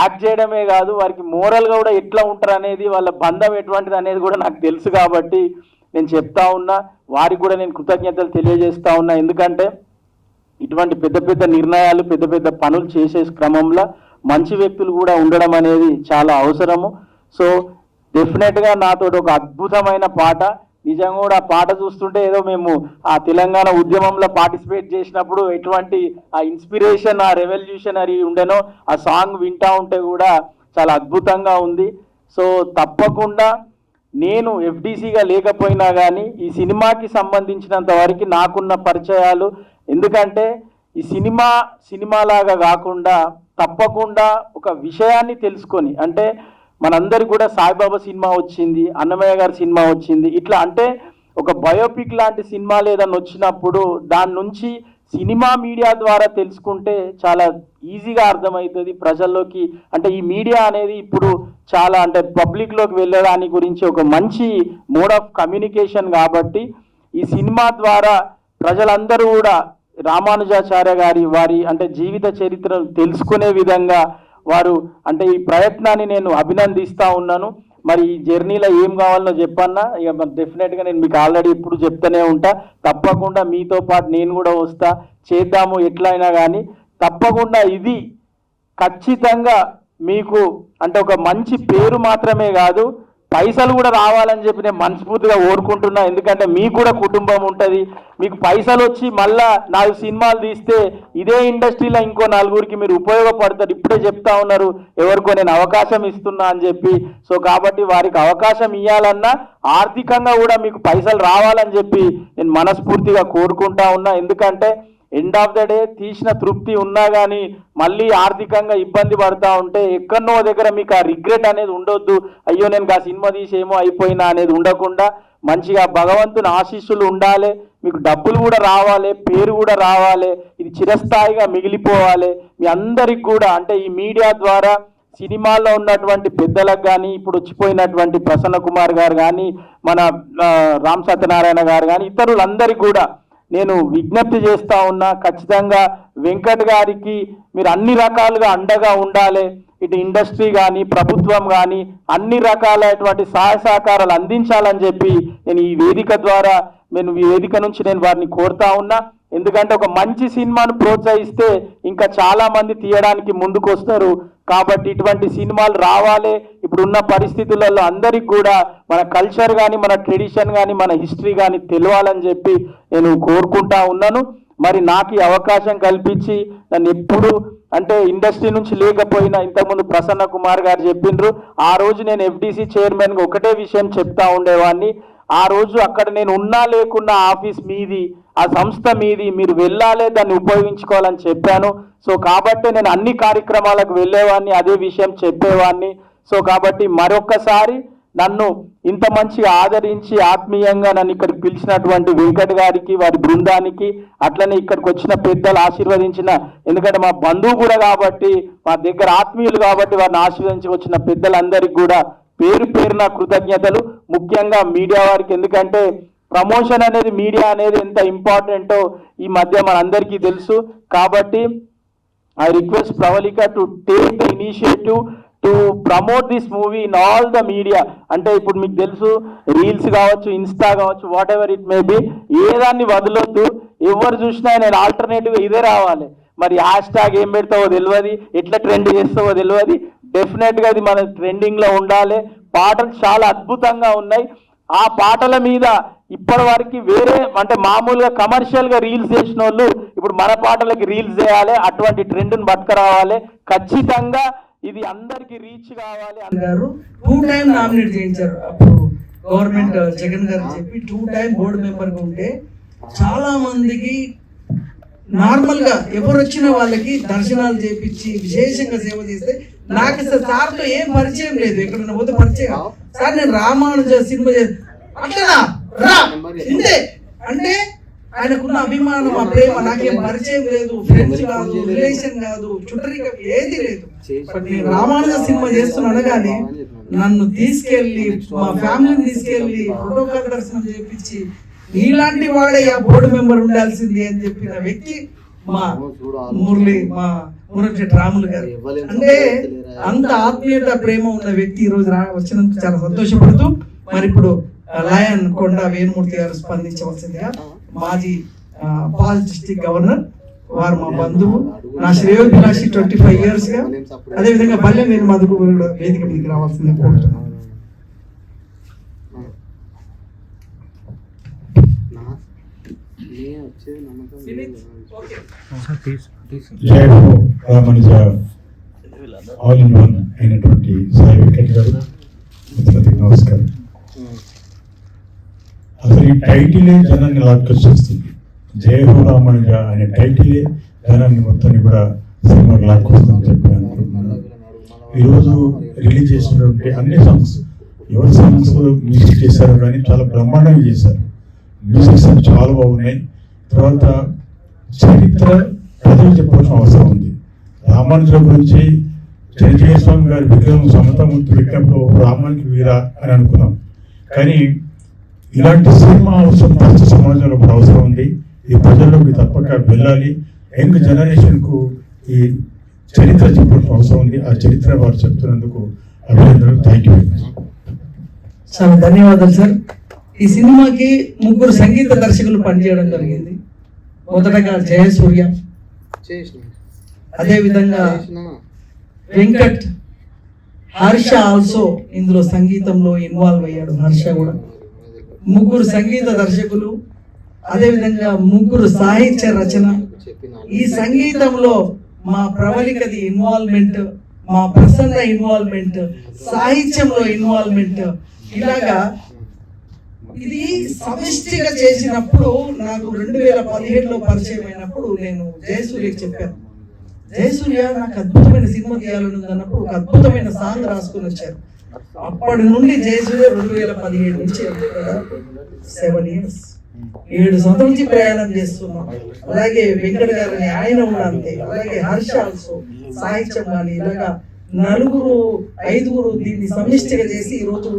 యాక్ట్ చేయడమే కాదు, వారికి మోరల్గా కూడా ఎట్లా ఉంటారు అనేది, వాళ్ళ బంధం ఎటువంటిది అనేది కూడా నాకు తెలుసు. కాబట్టి నేను చెప్తా ఉన్నా, వారికి కూడా నేను కృతజ్ఞతలు తెలియజేస్తా ఉన్నా. ఎందుకంటే ఇటువంటి పెద్ద పెద్ద నిర్ణయాలు, పెద్ద పెద్ద పనులు చేసే క్రమంలో మంచి వ్యక్తులు కూడా ఉండడం అనేది చాలా అవసరము. సో డెఫినెట్గా నాతో ఒక అద్భుతమైన పాట, నిజంగా కూడా ఆ పాట చూస్తుంటే ఏదో మేము ఆ తెలంగాణ ఉద్యమంలో పార్టిసిపేట్ చేసినప్పుడు ఎటువంటి ఆ ఇన్స్పిరేషన్, ఆ రెవల్యూషనరీ ఉండేనో ఆ సాంగ్ వింటా ఉంటే కూడా చాలా అద్భుతంగా ఉంది. సో తప్పకుండా నేను ఎఫ్డీసీగా లేకపోయినా కానీ ఈ సినిమాకి సంబంధించినంత వరకు నాకున్న పరిచయాలు, ఎందుకంటే ఈ సినిమాలాగా కాకుండా తప్పకుండా ఒక విషయాన్ని తెలుసుకొని, అంటే మనందరికి కూడా సాయిబాబా సినిమా వచ్చింది, అన్నమయ్య గారి సినిమా వచ్చింది, ఇట్లా అంటే ఒక బయోపిక్ లాంటి సినిమాలు ఏదైనా వచ్చినప్పుడు దాని నుంచి సినిమా మీడియా ద్వారా తెలుసుకుంటే చాలా ఈజీగా అర్థమవుతుంది ప్రజల్లోకి. అంటే ఈ మీడియా అనేది ఇప్పుడు చాలా అంటే పబ్లిక్లోకి వెళ్ళడానికి గురించి ఒక మంచి మోడ్ ఆఫ్ కమ్యూనికేషన్. కాబట్టి ఈ సినిమా ద్వారా ప్రజలందరూ కూడా రామానుజాచార్య గారి వారి అంటే జీవిత చరిత్రను తెలుసుకునే విధంగా వారు అంటే ఈ ప్రయత్నాన్ని నేను అభినందిస్తూ ఉన్నాను. మరి ఈ జర్నీలో ఏం కావాలనో చెప్పన్నా, ఇక డెఫినెట్గా నేను మీకు ఆల్రెడీ ఇప్పుడు చెప్తూనే ఉంటా. తప్పకుండా మీతో పాటు నేను కూడా వస్తా, చేద్దాము ఎట్లయినా కానీ. తప్పకుండా ఇది ఖచ్చితంగా మీకు అంటే ఒక మంచి పేరు మాత్రమే కాదు, పైసలు కూడా రావాలని చెప్పి నేను మనస్ఫూర్తిగా కోరుకుంటున్నా. ఎందుకంటే మీకు కూడా కుటుంబం ఉంటుంది, మీకు పైసలు వచ్చి మళ్ళా 4 సినిమాలు తీస్తే ఇదే ఇండస్ట్రీలో ఇంకో 4గురికి మీరు ఉపయోగపడతారు. ఇప్పుడే చెప్తా ఉన్నారు ఎవరికో నేను అవకాశం ఇస్తున్నా అని చెప్పి. సో కాబట్టి వారికి అవకాశం ఇవ్వాలన్నా ఆర్థికంగా కూడా మీకు పైసలు రావాలని చెప్పి నేను మనస్ఫూర్తిగా కోరుకుంటా ఉన్నా. ఎందుకంటే ఎండ్ ఆఫ్ ద డే తీసిన తృప్తి ఉన్నా కానీ మళ్ళీ ఆర్థికంగా ఇబ్బంది పడతా ఉంటే ఎక్కడనో దగ్గర మీకు ఆ రిగ్రెట్ అనేది ఉండొద్దు, అయ్యో నేను ఆ సినిమా తీసేమో అయిపోయినా అనేది ఉండకుండా మంచిగా భగవంతుని ఆశీస్సులు ఉండాలి, మీకు డబ్బులు కూడా రావాలి, పేరు కూడా రావాలి, ఇది చిరస్థాయిగా మిగిలిపోవాలి. మీ అందరికి కూడా అంటే ఈ మీడియా ద్వారా సినిమాల్లో ఉన్నటువంటి పెద్దలకు కానీ, ఇప్పుడు వచ్చిపోయినటువంటి ప్రసన్న కుమార్ గారు కానీ, మన రామ్ సత్యనారాయణ గారు కానీ, ఇతరులందరికీ కూడా నేను విజ్ఞప్తి చేస్తా ఉన్నా, ఖచ్చితంగా వెంకట్ గారికి మీరు అన్ని రకాలుగా అండగా ఉండాలి. ఇటు ఇండస్ట్రీ కానీ ప్రభుత్వం కానీ అన్ని రకాలైనటువంటి సహాయ సహకారాలు అందించాలని చెప్పి నేను ఈ వేదిక ద్వారా ఈ వేదిక నుంచి నేను వారిని కోరుతా ఉన్నా. ఎందుకంటే ఒక మంచి సినిమాను ప్రోత్సహిస్తే ఇంకా చాలా మంది తీయడానికి ముందుకు వస్తారు. కాబట్టి ఇటువంటి సినిమాలు రావాలి. ఇప్పుడున్న పరిస్థితులలో అందరికి కూడా మన కల్చర్ కానీ, మన ట్రెడిషన్ కానీ, మన హిస్టరీ కానీ తెలియాలని చెప్పి నేను కోరుకుంటా ఉన్నాను. మరి నాకు ఈ అవకాశం కల్పించి నన్ను ఎప్పుడు అంటే ఇండస్ట్రీ నుంచి లేకపోయినా, ఇంతకుముందు ప్రసన్న కుమార్ గారు చెప్పిండ్రు, ఆ రోజు నేను ఎఫ్డీసీ చైర్మన్గా ఒకటే విషయం చెప్తా ఉండేవాడిని, ఆ రోజు అక్కడ నేను ఉన్నా లేకున్నా ఆఫీస్ మీది, ఆ సంస్థ మీది, మీరు వెళ్ళాలి, దాన్ని ఉపయోగించుకోవాలని చెప్పాను. సో కాబట్టి నేను అన్ని కార్యక్రమాలకు వెళ్ళేవాడిని, అదే విషయం చెప్పేవాడిని. సో కాబట్టి మరొక్కసారి నన్ను ఇంత మంచిగా ఆదరించి ఆత్మీయంగా నన్ను ఇక్కడికి పిలిచినటువంటి వెంకట్ గారికి, వారి బృందానికి, అట్లనే ఇక్కడికి వచ్చిన పెద్దలు ఆశీర్వదించిన, ఎందుకంటే మా బంధువు కూడా కాబట్టి, మా దగ్గర ఆత్మీయులు కాబట్టి వారిని ఆశీర్వదించి వచ్చిన పెద్దలందరికీ కూడా పేరు పేరున కృతజ్ఞతలు. ముఖ్యంగా మీడియా వారికి, ఎందుకంటే ప్రమోషన్ అనేది, మీడియా అనేది ఎంత ఇంపార్టెంటో ఈ మధ్య మనందరికీ తెలుసు. కాబట్టి I request Pravallika to take the initiative to promote this movie in all the media. అంటే ఇప్పుడు మీకు తెలుసు, రీల్స్ కావచ్చు, ఇన్స్టా కావచ్చు, whatever it may be, ఏదాన్ని వదలొద్దు. ఎవరు చూసినా నేను ఆల్టర్నేటివ్ ఇదే రావాలి. మరి హ్యాష్ ట్యాగ్ ఏం పెడతావో తెలియదు, ఎట్లా ట్రెండ్ చేస్తావో తెలియదు. డెఫినెట్గా అది మన ట్రెండింగ్లో ఉండాలి. పాటలు చాలా అద్భుతంగా ఉన్నాయి. ఆ పాటల మీద ఇప్పటి వరకు వేరే, అంటే మామూలుగా కమర్షియల్గా రీల్స్ చేసిన వాళ్ళు ఇప్పుడు మన పాటలకి రీల్స్ చేయాలి. అటువంటి ట్రెండ్ని పట్టుకురావాలి. ఖచ్చితంగా ఇది అందరికి రీచ్ కావాలి. గారు 2 టైం నామినేట్ చేయించారు. అప్పుడు గవర్నమెంట్ జగన్ గారు చెప్పి 2 టైం బోర్డు మెంబర్గా ఉంటే చాలా మందికి నార్మల్ గా ఎవరు వచ్చిన వాళ్ళకి దర్శనాలు చేపించి విశేషంగా సేవ చేస్తే, నాకు అసలు సార్తో ఏం పరిచయం లేదు, ఎక్కడన్నా పోతే పరిచయం. సార్ నేను రామానుజ సినిమా అట్లా రా ఇంతే అంటే ఆయనకున్న అభిమానం, ఆ ప్రేమ నాకేం పరిచయం లేదు, ఫ్రెండ్స్ కాదు, రిలేషన్ కాదు, చుట్టరికం ఏది లేదు. నేను రామానుజ సినిమా చేస్తున్నాను కానీ నన్ను తీసుకెళ్లి, మా ఫ్యామిలీని తీసుకెళ్లి ప్రోటోకాల్ దర్శనం చేయించి, నీలాంటి వాడే ఆ బోర్డు మెంబర్ ఉండాల్సింది అని చెప్పిన వ్యక్తి మా మురళి రాములు గారు. అంటే అంత ఆత్మీయత, ప్రేమ ఉన్న వ్యక్తి ఈ రోజు వచ్చినందుకు చాలా సంతోషపడుతూ, మరి ఇప్పుడు లయన్ కొండ వేణుమూర్తి గారు స్పందించవలసిందిగా, మాజీ పాల్ డిస్ట్రిక్ట్ గవర్నర్, వారు మా బంధువు, నా శ్రేయోభిలాషి 25 years గా. అదేవిధంగా బల్లె నేను మధుకు వేదిక మీదకి రావాల్సిందిగా కోరుతున్నాను. జై హో రామానుజ ఆల్ ఇన్ వన్ అయినటువంటి సాయి వెంకట్ గారు, మిత్రులకి నమస్కారం. అసలు ఈ టైటిలే జనాన్ని లాక్కొచ్చేస్తుంది. జై హో రామానుజ అనే టైటిలే జనాన్ని మొత్తాన్ని కూడా సినిమాకి లాక్కొస్తుందని చెప్పి అనుకుంటున్నాను. ఈరోజు రిలీజ్ చేసినటువంటి అన్ని సాంగ్స్, ఎవరి సాంగ్స్ మ్యూజిక్ చేశారు కానీ చాలా బ్రహ్మాండంగా చేశారు. మ్యూజిక్స్ అన్ని చాలా బాగున్నాయి. తర్వాత చరిత్ర ప్రజలు చెప్పాల్సిన అవసరం ఉంది. రామానుజుల గురించి చిరంజీవి స్వామి గారి విగ్రహం సమతామూర్తి పెట్టినప్పుడు రామానికి వీరా అని అనుకున్నాం. కానీ ఇలాంటి సినిమా అవసరం ప్రస్తుత సమాజంలో కూడా అవసరం ఉంది. ఈ ప్రజల్లోకి తప్పక వెళ్ళాలి. యంగ్ జనరేషన్కు ఈ చరిత్ర చెప్పాల్సిన అవసరం ఉంది. ఆ చరిత్ర వారు చెప్తున్నందుకు అభినందనలు. Thank you very much. చాలా ధన్యవాదాలు సార్. ఈ సినిమాకి 3 సంగీత దర్శకులు పనిచేయడం జరిగింది. మొదటగా జయసూర్య, అదేవిధంగా వెంకట్, హర్ష ఆల్సో ఇందులో సంగీతంలో ఇన్వాల్వ్ అయ్యాడు. హర్ష కూడా 3 సంగీత దర్శకులు, అదేవిధంగా 3 సాహిత్య రచన. ఈ సంగీతంలో మా ప్రవళికది ఇన్వాల్వ్మెంట్, మా ప్రసన్న ఇన్వాల్వ్మెంట్, సాహిత్యంలో ఇన్వాల్వ్మెంట్, ఇలాగా ఇది సమిష్టిగా చేసినప్పుడు నాకు 2017లో పరిచయం అయినప్పుడు నేను జయసూర్యకి చెప్పాను, జయసూర్య నాకు అద్భుతమైన సినిమా తీయాలని ఉంది అన్నప్పుడు ఒక అద్భుతమైన సాంగ్ రాసుకుని వచ్చారు. అప్పటి నుండి జయసూర్య 2017 నుంచి 7 years 7 సంవత్సరాల నుంచి ప్రయాణం చేస్తున్నాం. అలాగే వెంకట గారిని ఆయన కూడా అంతే. అలాగే హర్ష ఆల్సో సాహిత్యం కానీ ఇలాగా 4-5 దీన్ని సమిష్టిగా చేసి ఈరోజు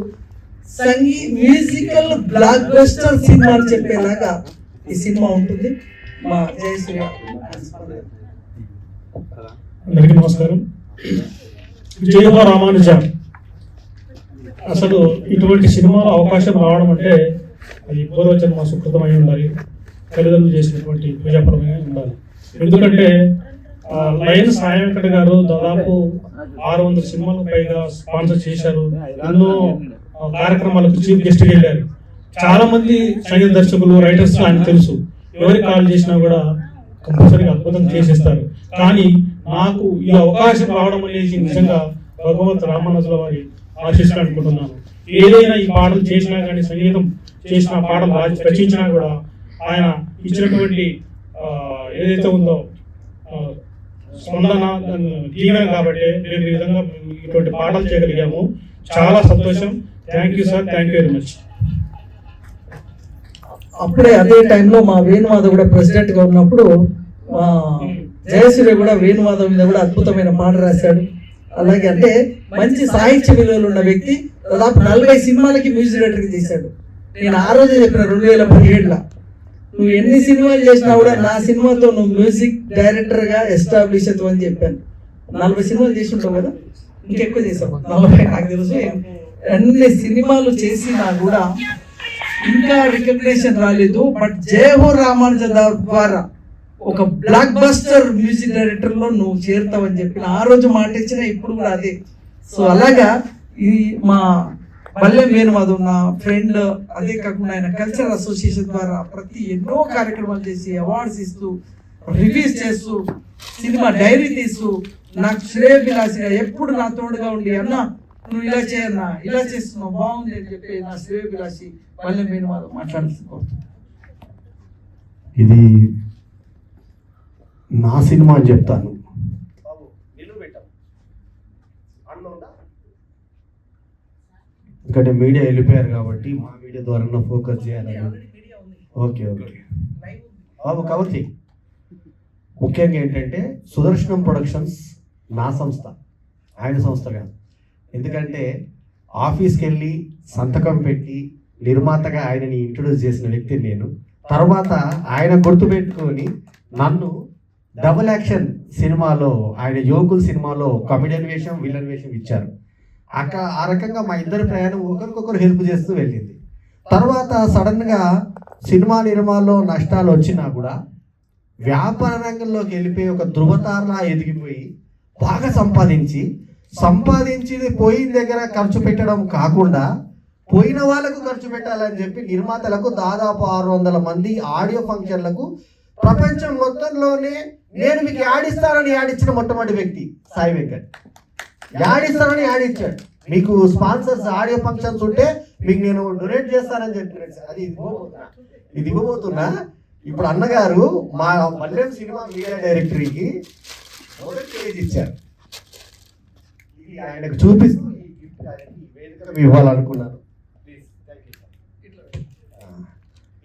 మ్యూజికల్ బ్లాక్ బస్టర్ సినిమా అని చెప్పేలాగా ఈ సినిమా ఉంటుంది. మా జయసూర్య. అందరికీ నమస్కారం. జై హో రామానుజ. అసలు ఇటువంటి సినిమాలో అవకాశం రావడం అంటే అది పూర్వజన్మ సుకృతమై ఉండాలి, తల్లిదండ్రులు చేసినటువంటి పూజాపరమై ఉండాలి. ఎందుకంటే లయన్ సాయి వెంకట గారు దాదాపు 600 సినిమాలకు పైగా స్పాన్సర్ చేశారు. ఎన్నో కార్యక్రమాలకు చీఫ్ గెస్ట్ వెళ్ళారు. చాలా మంది సంగీత దర్శకులు, రైటర్స్ ఆయన తెలుసు. ఎవరికి కాల్ చేసినా కూడా కంపల్సరీగా అద్భుతం చేసేస్తారు. కానీ నాకు ఈ అవకాశం రావడం అనేది నిజంగా భగవంత్ రామానుజుల వారి ఆశీస్సులు అనుకుంటున్నాను. ఏదైనా ఈ పాటలు చేసినా కానీ, సంగీతం చేసిన పాటలు రచించినా కూడా ఆయన ఇచ్చినటువంటి ఏదైతే ఉందో స్పందన దీవెన కాబట్టి మేము ఈ విధంగా ఇటువంటి పాటలు చేయగలిగాము. చాలా సంతోషం. Thank you sir, thank you very much. అప్పుడే అదే టైంలో మా వేణుమాధవ్ కూడా ప్రెసిడెంట్ గా ఉన్నప్పుడు మా జయసూర్య కూడా వేణుమాధవ్ మీద కూడా అద్భుతమైన పాట రాశాడు. అలాగే అంటే మంచి సాహిత్య విలువలు ఉన్న వ్యక్తి. దాదాపు 40 సినిమాలకి మ్యూజిక్ డైరెక్టర్ చేశాడు. నేను ఆ రోజే చెప్పిన 2017లో నువ్వు ఎన్ని సినిమాలు చేసినా కూడా నా సినిమాతో నువ్వు మ్యూజిక్ డైరెక్టర్ గా ఎస్టాబ్లిష్ అవుతావు అని చెప్పాను. 40 సినిమాలు చేసి ఉంటావు కదా, ఇంకెక్కువ చేసావు. 40 నాకు తెలుసు. అన్ని సినిమాలు చేసినా కూడా ఇంకా రికగ్నేషన్ రాలేదు. బట్ జయహో రామానుజ ద్వారా ఒక బ్లాక్ బస్టర్ మ్యూజిక్ డైరెక్టర్ లో నువ్వు చేరుతావని చెప్పిన ఆ రోజు మాట ఇచ్చిన, ఇప్పుడు కూడా అదే. సో అలాగా ఈ మా బల్లెం వేణుమాధవ్ నా ఫ్రెండ్, అదే కాకుండా ఆయన కల్చరల్ అసోసియేషన్ ద్వారా ప్రతి ఎన్నో కార్యక్రమాలు చేసి అవార్డ్స్ ఇస్తూ రివ్యూస్ చేస్తూ సినిమా డైరీ తీస్తూ నాకు శ్రేయోభిలాషిగా ఎప్పుడు నా తోడుగా ఉండి, అన్న నువ్వు ఇలా చేయన్నా, ఇలా చేస్తున్నావు బాగుంది అని చెప్పి నా శ్రేయోభిలాషి బల్లెం వేణుమాధవ్ మాట్లాడుతున్నాను. ఇది నా సినిమా అని చెప్తాను. ఎందుకంటే మీడియా వెళ్ళిపోయారు కాబట్టి మా మీడియా ద్వారా ఫోకస్ చేయాలని. ఓకే ఓకే బాబు కవర్ చేయి. ముఖ్యంగా ఏంటంటే సుదర్శనం ప్రొడక్షన్స్ నా సంస్థ, ఆయన సంస్థ కాదు. ఎందుకంటే ఆఫీస్కి వెళ్ళి సంతకం పెట్టి నిర్మాతగా ఆయనని ఇంట్రొడ్యూస్ చేసిన వ్యక్తిని నేను. తర్వాత ఆయన గుర్తుపెట్టుకొని నన్ను డబుల్ యాక్షన్ సినిమాలో, ఆయన యోగుల్ సినిమాలో కమెడియన్ వేషం, విలన్ వేషం ఇచ్చారు. ఆ రకంగా మా ఇద్దరి ప్రయాణం ఒకరికొకరు హెల్ప్ చేస్తూ వెళ్ళింది. తర్వాత సడన్గా సినిమా నిర్మాణంలో నష్టాలు వచ్చినా కూడా వ్యాపార రంగంలోకి వెళ్ళిపోయి ఒక ధృవతారలా ఎదిగిపోయి బాగా సంపాదించి పోయిన దగ్గర ఖర్చు పెట్టడం కాకుండా పోయిన వాళ్ళకు ఖర్చు పెట్టాలని చెప్పి నిర్మాతలకు దాదాపు 600 మంది ఆడియో ఫంక్షన్లకు ప్రపంచం మొత్తంలోనే నేను మీకు యాడిస్తానని యాడిచ్చిన మొట్టమొదటి వ్యక్తి సాయి వెంకట్. యాడిస్తానని యాడిచ్చాడు. మీకు స్పాన్సర్స్ ఆడియో ఫంక్షన్స్ ఉంటే మీకు నేను డొనేట్ చేస్తానని చెప్పి అది ఇది ఇవ్వబోతున్నా. ఇప్పుడు అన్నగారు మా బల్లెం సినిమా మీడియా డైరెక్టరీకి మొదటి పేజ్ ఇచ్చారు. ఇది ఆయనకు చూపిస్తూ ఇవ్వాలనుకున్నాను.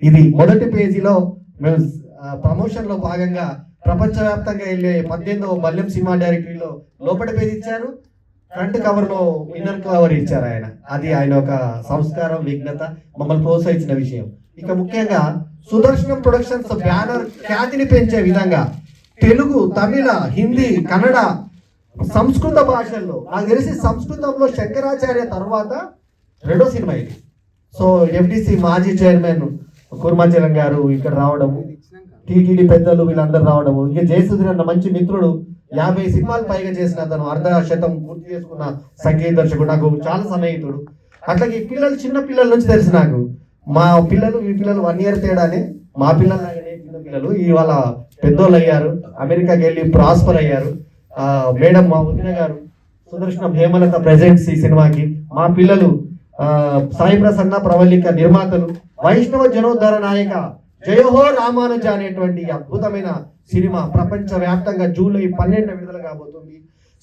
ఇది మొదటి పేజీలో మేము ప్రమోషన్ లో భాగంగా ప్రపంచవ్యాప్తంగా వెళ్ళే 18వ బల్లెం సినిమా డైరెక్టరీలో లోపల పేజీ ఇచ్చారు. ఫ్రంట్ కవర్ లో ఇన్నర్ కవర్ ఇచ్చారు ఆయన. అది ఆయన ఒక సంస్కారం, విఘ్నత, మమ్మల్ని ప్రోత్సహించిన విషయం. ఇక ముఖ్యంగా సుదర్శనం ప్రొడక్షన్స్ బ్యానర్ ఖ్యాతిని పెంచే విధంగా తెలుగు, తమిళ, హిందీ, కన్నడ, సంస్కృత భాషల్లో, నాకు తెలిసి సంస్కృతంలో శంకరాచార్య తర్వాత 2వ సినిమా ఇది. సో ఎఫ్డిసి మాజీ చైర్మన్ కుర్మాచలం గారు ఇక్కడ రావడము, టీటీడీ పెద్దలు వీళ్ళందరూ రావడము, ఇక జయసుధీర్ అన్న మంచి మిత్రుడు 50 సినిమాలు పైగా చేసిన అతను, 1/2 పూర్తి చేసుకున్న సంగీత దర్శకుడు, నాకు చాలా సన్నిహితుడు. అట్లాగే ఈ పిల్లలు చిన్న పిల్లల నుంచి తెలుసు నాకు. మా పిల్లలు ఈ పిల్లలు 1 year తేడానే, మా పిల్లలు చిన్న పిల్లలు ఇవాళ పెద్దోళ్ళు అయ్యారు, అమెరికాకి వెళ్ళి ప్రాస్పర్ అయ్యారు. మేడం మా వదిన గారు సుదర్శనం హేమలత ప్రెజెంట్స్ ఈ సినిమాకి. మా పిల్లలు సాయి ప్రసన్న, ప్రవళిక నిర్మాతలు. వైష్ణవ జనోద్ధర నాయక జయహో రామానుజ అనేటువంటి అద్భుతమైన సినిమా ప్రపంచ వ్యాప్తంగా జూలై 12 విడుదల కాబోతుంది.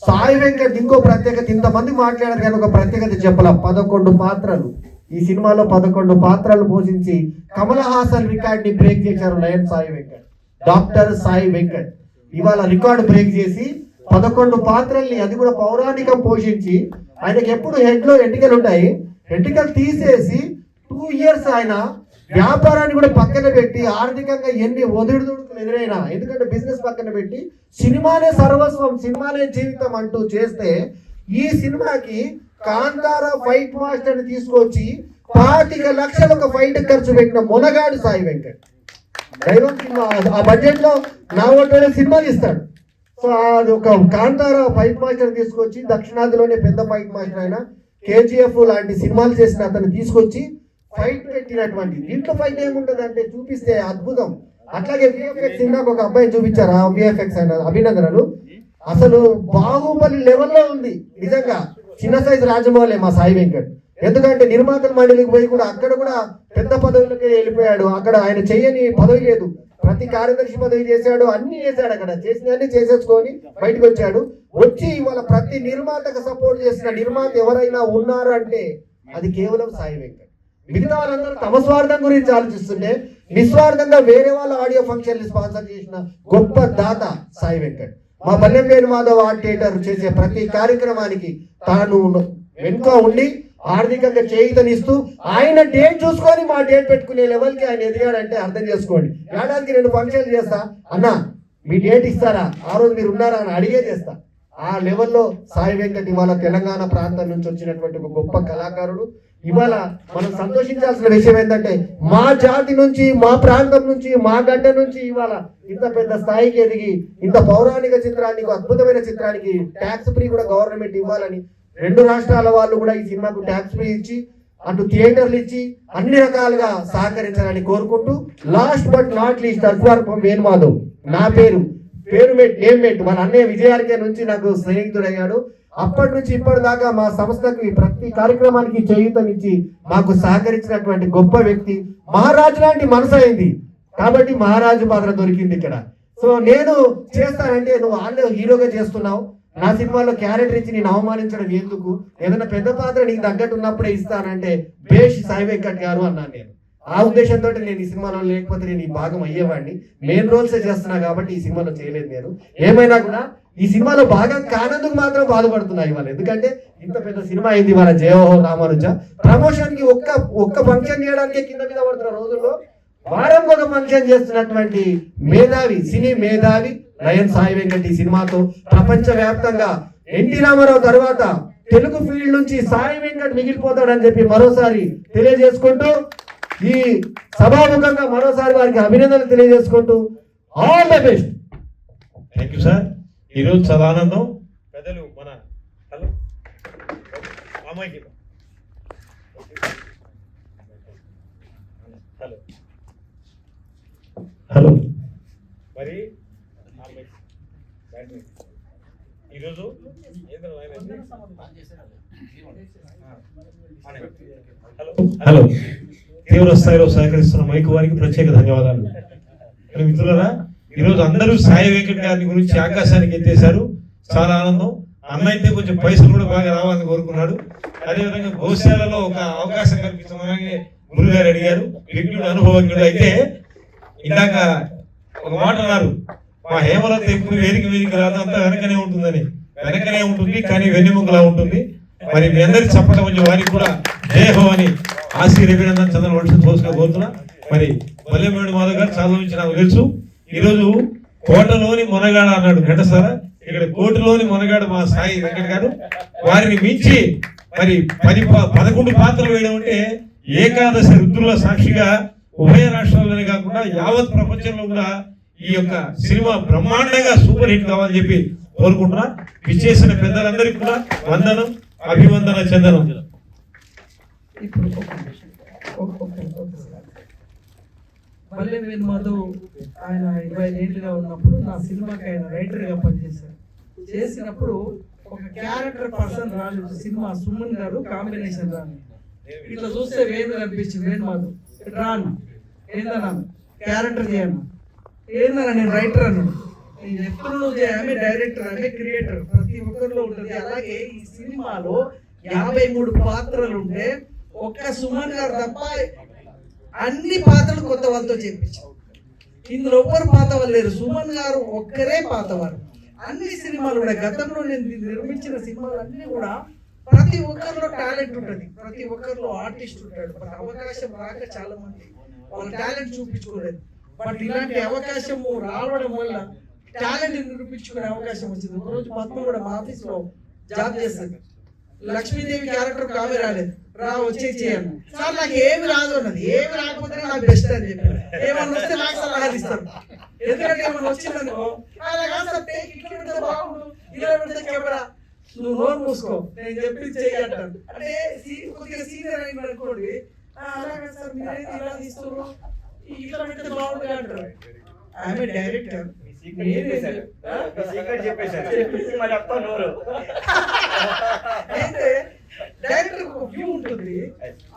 సాయి వెంకట్ ఇంకో ప్రత్యేకత, ఇంతమంది మాట్లాడారు కానీ ఒక ప్రత్యేకత చెప్పాల. 11 పాత్రలు ఈ సినిమాలో 11 పాత్రలు పోషించి కమల్ హాసన్ రికార్డ్ ని బ్రేక్ చేశారు లయన్ సాయి వెంకట్. డాక్టర్ సాయి వెంకట్ ఇవాళ రికార్డు బ్రేక్ చేసి 11 పాత్రల్ని, అది కూడా పౌరాణికం పోషించి, ఆయనకి ఎప్పుడు హెడ్ లో ఎంటికలు ఉంటాయి, ఎంటికలు తీసేసి 2 years ఆయన వ్యాపారాన్ని కూడా పక్కన పెట్టి ఆర్థికంగా ఎన్ని ఒదిడుదుడుకులు ఎదురైనా, ఎందుకంటే బిజినెస్ పక్కన పెట్టి సినిమానే సర్వస్వం, సినిమానే జీవితం అంటూ చేస్తే ఈ సినిమాకి కాంతారా ఫైట్ మాస్టర్ ని తీసుకొచ్చి 25 లక్షలు ఒక ఫైట్ ఖర్చు పెట్టిన మొనగాడు సాయి వెంకట్. దైవం సినిమా ఆ బడ్జెట్ లో నా ఓటు సినిమాలు ఇస్తాడు. సో అది ఒక కాంతారా ఫైట్ మాస్టర్ తీసుకొచ్చి, దక్షిణాదిలోనే పెద్ద ఫైట్ మాస్టర్ అయినా, కేజీఎఫ్ లాంటి సినిమాలు చేసిన అతను తీసుకొచ్చి ఫైట్ పెట్టినటువంటి, దీంట్లో ఫైట్ ఏముంటది అంటే చూపిస్తే అద్భుతం. అట్లాగే విఎఫ్ఎక్స్ ఇందాక ఒక అబ్బాయి చూపించారు, ఆ విఎఫ్ఎక్స్ అయిన అభినందనలు. అసలు బాహుబలి లెవెల్లో ఉంది నిజంగా. చిన్న సైజు రాజమౌళి మా సాయి వెంకట్ ఎందుకంటే నిర్మాతల మండలికి పోయి కూడా అక్కడ కూడా పెద్ద పదవులకి వెళ్ళిపోయాడు. అక్కడ ఆయన చెయ్యని పదవి లేదు, ప్రతి కార్యదర్శి పదవి చేశాడు, అన్ని చేశాడు. అక్కడ చేసినవన్నీ చేసేసుకొని బయటకు వచ్చాడు. వచ్చి ఇవాళ ప్రతి నిర్మాతకు సపోర్ట్ చేసిన నిర్మాత ఎవరైనా ఉన్నారు అంటే అది కేవలం సాయి వెంకట్. మిగతా వాళ్ళందరూ తమ స్వార్థం గురించి ఆలోచిస్తుంటే నిస్వార్థంగా వేరే వాళ్ళ ఆడియో ఫంక్షన్ స్పాన్సర్ చేసిన గొప్ప దాత సాయి వెంకట్. మా బల్లెం వేణుమాధవ్ ఆర్ట్ థియేటర్ చేసే ప్రతి కార్యక్రమానికి తాను వెనుక ఉండి ఆర్థికంగా చేయితనిస్తూ ఆయన డేట్ చూసుకొని మా డేట్ పెట్టుకునే లెవెల్కి ఆయన ఎదిగాడంటే అర్థం చేసుకోండి. ఏడాదికి 2 ఫంక్షన్లు చేస్తా అన్నా, మీ డేట్ ఇస్తారా, ఆ రోజు మీరు ఉన్నారా అని అడిగే చేస్తా. ఆ లెవెల్లో సాయి వెంకట్ ఇవాళ తెలంగాణ ప్రాంతం నుంచి వచ్చినటువంటి ఒక గొప్ప కళాకారుడు. ఇవాళ మనం సంతోషించాల్సిన విషయం ఏంటంటే మా జాతి నుంచి, మా ప్రాంతం నుంచి, మా గడ్డ నుంచి ఇవాళ ఇంత పెద్ద స్థాయికి ఎదిగి ఇంత పౌరాణిక చిత్రానికి, అద్భుతమైన చిత్రానికి ట్యాక్స్ ఫ్రీ కూడా గవర్నమెంట్ ఇవ్వాలని 2 రాష్ట్రాల వాళ్ళు కూడా ఈ సినిమాకు ట్యాక్స్ ఫ్రీ ఇచ్చి, అటు థియేటర్లు ఇచ్చి అన్ని రకాలుగా సహకరించాలని కోరుకుంటూ, లాస్ట్ బట్ నాట్ లీస్ట్ అశ్వార్పం వేణుమాధవ్ నా పేరు నేమ్ మెట్ మన అన్నయ్య విజయార్కే నుంచి నాకు స్నేహితుడయ్యాడు. అప్పటి నుంచి ఇప్పటిదాకా మా సంస్థకి ప్రతి కార్యక్రమానికి చేయూతనిచ్చి మాకు సహకరించినటువంటి గొప్ప వ్యక్తి. మహారాజు లాంటి మనసు అయింది కాబట్టి మహారాజు పాత్ర దొరికింది ఇక్కడ. సో నేను చేస్తానంటే నువ్వు ఆల్రెడీ హీరోగా చేస్తున్నావు, నా సినిమాలో క్యారెక్టర్ ఇచ్చి నేను అవమానించడం ఎందుకు, ఏదైనా పెద్ద పాత్ర నీకు తగ్గట్టు ఉన్నప్పుడే ఇస్తానంటే బేష్ సాయి వెంకట్ గారు అన్నాను నేను. ఆ ఉద్దేశంతో నేను ఈ సినిమాలో లేకపోతే నేను ఈ భాగం అయ్యేవాడిని. మెయిన్ రోల్సే చేస్తున్నా కాబట్టి ఈ సినిమాలో చేయలేదు నేను. ఏమైనా కూడా ఈ సినిమాలో భాగం కానందుకు మాత్రం బాధపడుతున్నా ఇవాళ. ఎందుకంటే ఇంత పెద్ద సినిమా అయింది ఇవాళ జయహో రామానుజ. ప్రమోషన్ కి ఒక్క ఫంక్షన్ చేయడానికి కింద మీద పడుతున్న రోజుల్లో వారం ఒక ఫంక్షన్ చేస్తున్నటువంటి మేధావి, సినీ మేధావి లయన్ సాయి వెంకట్ ఈ సినిమాతో ప్రపంచ వ్యాప్తంగా ఎన్టీ రామారావు తర్వాత తెలుగు ఫీల్డ్ నుంచి సాయి వెంకట్ మిగిలిపోతాడని చెప్పి మరోసారి తెలియజేసుకుంటూ, ఈ సభాముఖంగా మరోసారి వారికి అభినందనలు తెలియజేసుకుంటూ all the best. Thank you sir. ఈరోజు చాలా ఆనందం. పెద్దలు మన హలో అమ్మాయికి హలో హలో మరి ఈరోజు హలో తీవ్ర స్థాయిలో సహకరిస్తున్న మైకు వారికి ప్రత్యేక ధన్యవాదాలు. మిత్రులారా, ఈరోజు అందరూ సాయి వెంకట్ గారి గురించి ఆకాశానికి ఎత్తేశారు. చాలా ఆనందం. అన్న అయితే కొంచెం పైసలు కూడా బాగా రావాలని కోరుకున్నాడు. అదేవిధంగా గోశాలలో ఒక అవకాశం కల్పించమని గురుగారు అడిగారు. విజ్ఞుడు అనుభవజ్ఞుడు అయితే ఇందాక ఒక మాట అన్నారు, మా హేమలత ఎప్పుడు వేదిక రాదు, అంతా వెనకనే ఉంటుందని. వెనకనే ఉంటుంది కానీ వెన్నెముకలా ఉంటుంది. మరి మీ అందరికి చెప్పడం కొంచెం వారికి కూడా జయహో అని ఆశీర్వదనం చంద్ర వర్షంగా కోరుతున్నా. మరి బల్లెం వేణుమాధవ్ గారు చాలా నుంచి నాకు తెలుసు. ఈరోజు కోటలోని మొనగాడ అన్నాడు ఘంటసాల, ఇక్కడ కోటలోని మొనగాడ మా సాయి వెంకట్ గారు. వారిని మించి మరి 11 పాత్రలు వేయడం అంటే ఏకాదశి రుద్రుల సాక్షిగా ఉభయ రాష్ట్రాల్లోనే కాకుండా యావత్ ప్రపంచంలో కూడా ఈ యొక్క సినిమా బ్రహ్మాండంగా సూపర్ హిట్ కావాలని చెప్పి కోరుకుంటున్నా. విచ్చేసిన పెద్దలందరికీ కూడా వందనం, అభివందన, చందనం. ఇప్పుడు బల్లెం వేణుమాధవ్ ఆయన 25 ఏళ్ళుగా ఉన్నప్పుడు నా సినిమాకి ఆయన రైటర్గా పనిచేశారు. చేసినప్పుడు ఒక క్యారెక్టర్ పర్సన్ రాలేదు సినిమా. సుమన్ గారు కాంబినేషన్ రాను, ఇట్లా చూస్తే వేణు కనిపించింది. వేణుమాధవ్ రాను ఏందన్నా క్యారెక్టర్ చేయను, ఏందన్నా నేను రైటర్ అన్నాడు. నేను ఎప్పుడు నువ్వు ఆమె డైరెక్టర్, ఆమె క్రియేటర్, ప్రతి ఒక్కరిలో ఉంటుంది. అలాగే ఈ సినిమాలో 53 పాత్రలు ఉంటే ఒక్క సుమన్ గారు తప్ప అన్ని పాత్రలు కొత్త వాళ్ళతో చేయించారు. ఇందులో ఎవ్వరు పాత వాళ్ళు లేరు, సుమన్ గారు ఒక్కరే పాతవారు. అన్ని సినిమాలు కూడా గతంలో నేను నిర్మించిన సినిమాలు అన్ని కూడా ప్రతి ఒక్కరిలో టాలెంట్ ఉంటుంది, ప్రతి ఒక్కరిలో ఆర్టిస్ట్ ఉంటాడు. బట్ అవకాశం రాక చాలా మంది వాళ్ళ టాలెంట్ చూపించుకోలేదు. బట్ ఇలాంటి అవకాశము రావడం వల్ల టాలెంట్ నిరూపించుకునే అవకాశం వచ్చింది. ఒకరోజు పద్మ కూడా మా ఆఫీస్లో జాబ్ చేస్తుంది. లక్ష్మీదేవి క్యారెక్టర్ కావే రాలేదు, రా వచ్చే చేయను సార్, నాకు ఏమి రాదు అన్నది. ఏమి రాకపోతే నాకు బెస్ట్ అని చెప్పారు. ఏమన్నా వస్తే నాకు సలహాలు ఇస్తారు. ఎందుకంటే ఏమన్నా వచ్చిందనుకో అలాగా సార్ ఇట్లా పెడితే బాగుండు, ఇలా పెడితే కెమెరా, నువ్వు నోరు మూసుకో, నేను చెప్పి చెయ్యంటాను. అంటే కొద్దిగా సీనియర్ అయిన అనుకోండి, అలాగే సార్ మీరేది ఇలా తీస్తారు, ఇట్లా పెడితే బాగుంటుంది అంటారు. ఆమె డైరెక్టర్ అయితే డైరెక్టర్ ఒక వ్యూ ఉంటుంది.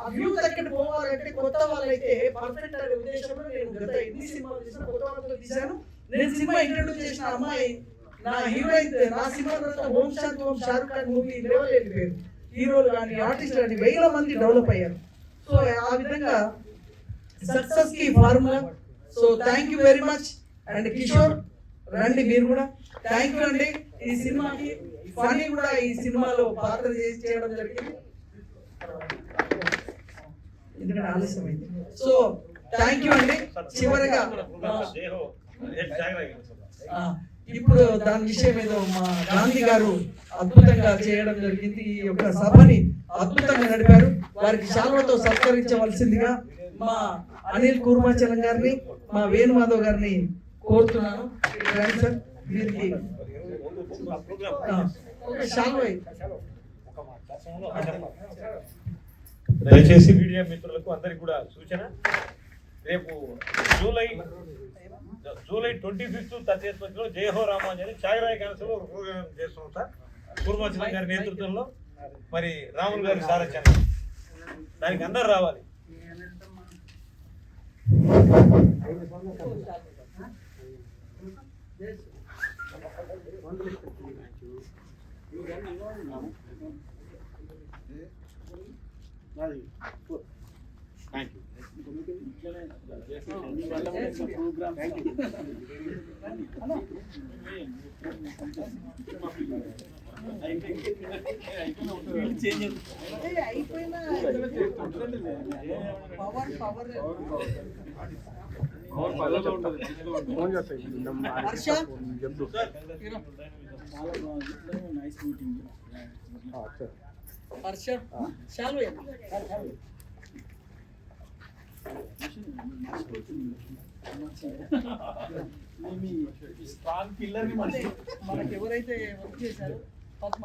ఆ వ్యూ తగ్గట్టు పోవాలంటే కొత్త వాళ్ళైతే పర్ఫెక్ట్ అనే ఉద్దేశంలో నేను గత ఎన్ని సినిమాలు తీసినా కొత్త వాళ్ళతో తీశాను. నేను సినిమా ఇంట్రడ్యూస్ చేసిన అమ్మాయి నా హీరోయిన్, నా సినిమా తర్వాత ఓం శాంతి ఓం షారుఖ్ ఖాన్ మూవీ లెవెల్ వెళ్ళిపోయారు. హీరోలు కానీ ఆర్టిస్టులు కానీ 1000 మంది డెవలప్ అయ్యారు. సో ఆ విధంగా సక్సెస్ కి formula. So thank you very much. And Kishore రండి మీరు కూడా. థ్యాంక్ యూ అండి. ఈ సినిమాకి ఫనీ కూడా ఈ సినిమాలో పాత్ర చేయడం జరిగింది, ఎందుకంటే ఆలస్యమైంది. సో థ్యాంక్ యూ అండి. చివరిగా ఇప్పుడు దాని విషయం ఏదో మా గాంధీ గారు అద్భుతంగా చేయడం జరిగింది. ఈ యొక్క సభని అద్భుతంగా నడిపారు. వారికి శాల్వతో సత్కరించవలసిందిగా మా అనిల్ కూర్మాచలం గారిని, మా వేణుమాధవ్ గారిని కోరుతున్నాను. రండి సార్. వీరికి శాల్వ దయచేసి మీడియా మిత్రులకు అందరికి కూడా సూచన, రేపు జూలై 25th 30th మధ్యలో జయహో రామాంజ అని ఛాయరాయ క్యాన్సర్ ఒక ప్రోగ్రామ్ చేస్తున్నాం సార్. కూర్మాచలం గారి నేతృత్వంలో, మరి రాములు గారి సారథ్యంలో. దానికి అందరు రావాలి. Thank you. స్ట్రాంగ్ పిల్లర్ని మనకి ఎవరైతే వర్క్ చేశారో పద్మ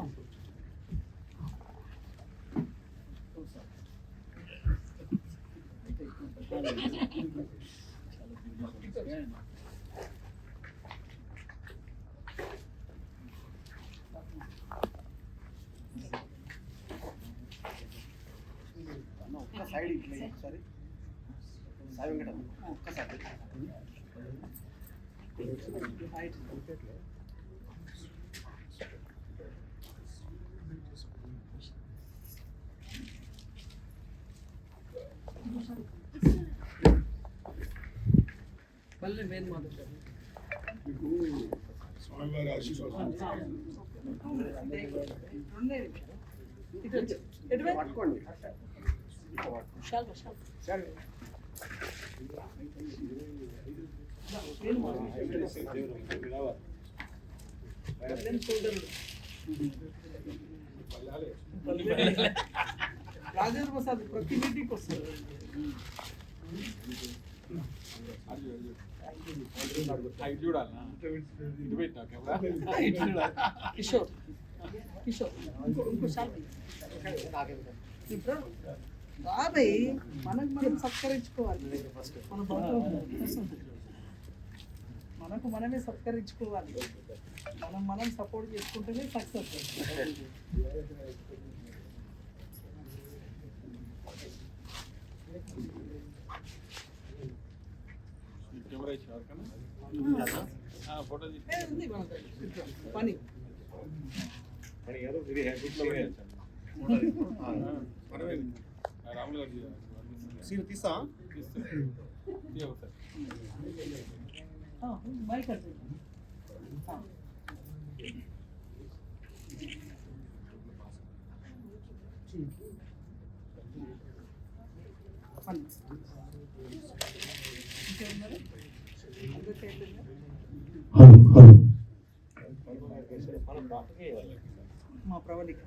సైడ్ ఇట్లా ఒకసారి సాయి వెంకట ఒక్కసారి మళ్ళీ మెయిన్ మాట్లాడారు. పట్టుకోండి. రాజేంద్ర ప్రసాద్ ప్రతి మీటింగ్ వస్తారు. కిషోర్ కిషోర్ ఇంకో రాబోయ్ మనకు మనం సత్కరించుకోవాలి. మనకు మనమే సత్కరించుకోవాలి. మనం సపోర్ట్ చేసుకుంటేనే సక్సెస్. పని తీస్తా బైక్ మా ప్రవళిక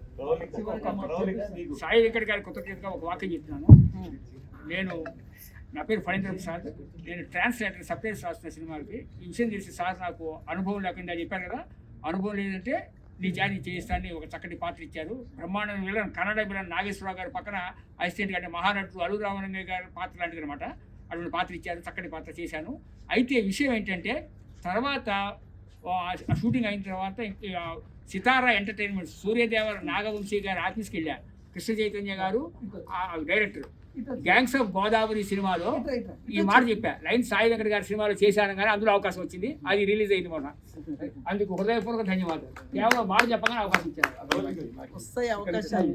సాయి వెంకట్ గారి కొత్త చేతిగా ఒక వాక్యం చెప్తున్నాను. నా పేరు ఫణీంద్ర ప్రసాద్. నేను ట్రాన్స్లేటర్ సబ్టైటిల్స్ రాస్తున్న సినిమాకి. ఈ విషయం తెలిసి సార్ నాకు అనుభవం లేకుండా చెప్పారు కదా, అనుభవం లేదంటే నీ జాయిన్ చేయిస్తానని ఒక చక్కటి పాత్ర ఇచ్చారు. బ్రహ్మాండ విలన్, కన్నడ విలన్ నాగేశ్వరరావు గారి పక్కన అసిస్టెంట్ అంటే మహానటుడు అల్లు రామలింగయ్య గారి పాత్ర లాంటిది అనమాట. అటువంటి పాత్ర ఇచ్చారు, చక్కటి పాత్ర చేశాను. అయితే విషయం ఏంటంటే తర్వాత షూటింగ్ అయిన తర్వాత సితారా ఎంటర్టైన్మెంట్స్ సూర్యదేవర నాగవంశీ గారి ఆఫీస్కి వెళ్ళా. కృష్ణ చైతన్య గారు డైరెక్టర్ గ్యాంగ్స్ ఆఫ్ గోదావరి సినిమాలో ఈ మాట చెప్పా, లైన్ సాయి వెంకట గారి సినిమాలో చేశాను కానీ అందులో అవకాశం వచ్చింది, అది రిలీజ్ అయింది మొన్న. అందుకు హృదయపూర్వక ధన్యవాదాలు. కేవలం మాట చెప్పగానే అవకాశం ఇచ్చారు. వస్తాయి అవకాశాలు.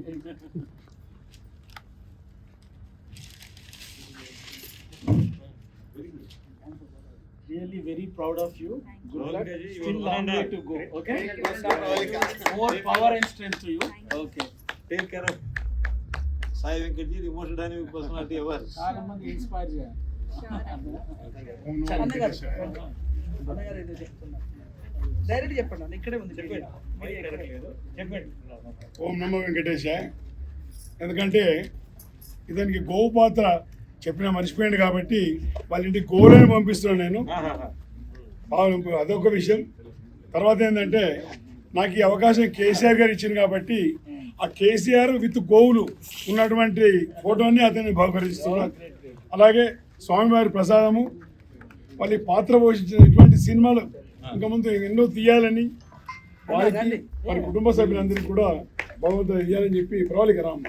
Really very proud of you. Good luck. Gaji, you Still are long way honored. to go. Okay. More power and strength to you. Okay. Take care of Sai Venkatji, the most dynamic personality ever. చాలా మంది inspire చేయాలి. అన్నగారు ఏదో చెప్తున్నారు. Direct చెప్పండి అన్న, ఇక్కడే ఉంది. చెప్పండి. చెప్పండి. ఓం నమో వెంకటేశాయ. ఎందుకంటే ఇతనికి గోవు పాత్ర చెప్పిన మర్చిపోయాడు కాబట్టి వాళ్ళ ఇంటికి గోవులను పంపిస్తున్నాను నేను. అదొక విషయం. తర్వాత ఏంటంటే నాకు ఈ అవకాశం కేసీఆర్ గారు ఇచ్చింది కాబట్టి ఆ కేసీఆర్ విత్ గోవులు ఉన్నటువంటి ఫోటోని అతన్ని బహుకరిస్తున్నారు. అలాగే స్వామివారి ప్రసాదము వాళ్ళ పాత్ర పోషించిన ఇటువంటి సినిమాలు ఇంకా ముందు ఎన్నో తీయాలని వారికి వారి కుటుంబ సభ్యులందరికీ కూడా భగవంతుడు ఇవ్వాలని చెప్పి ప్రవళిక రామ్మ.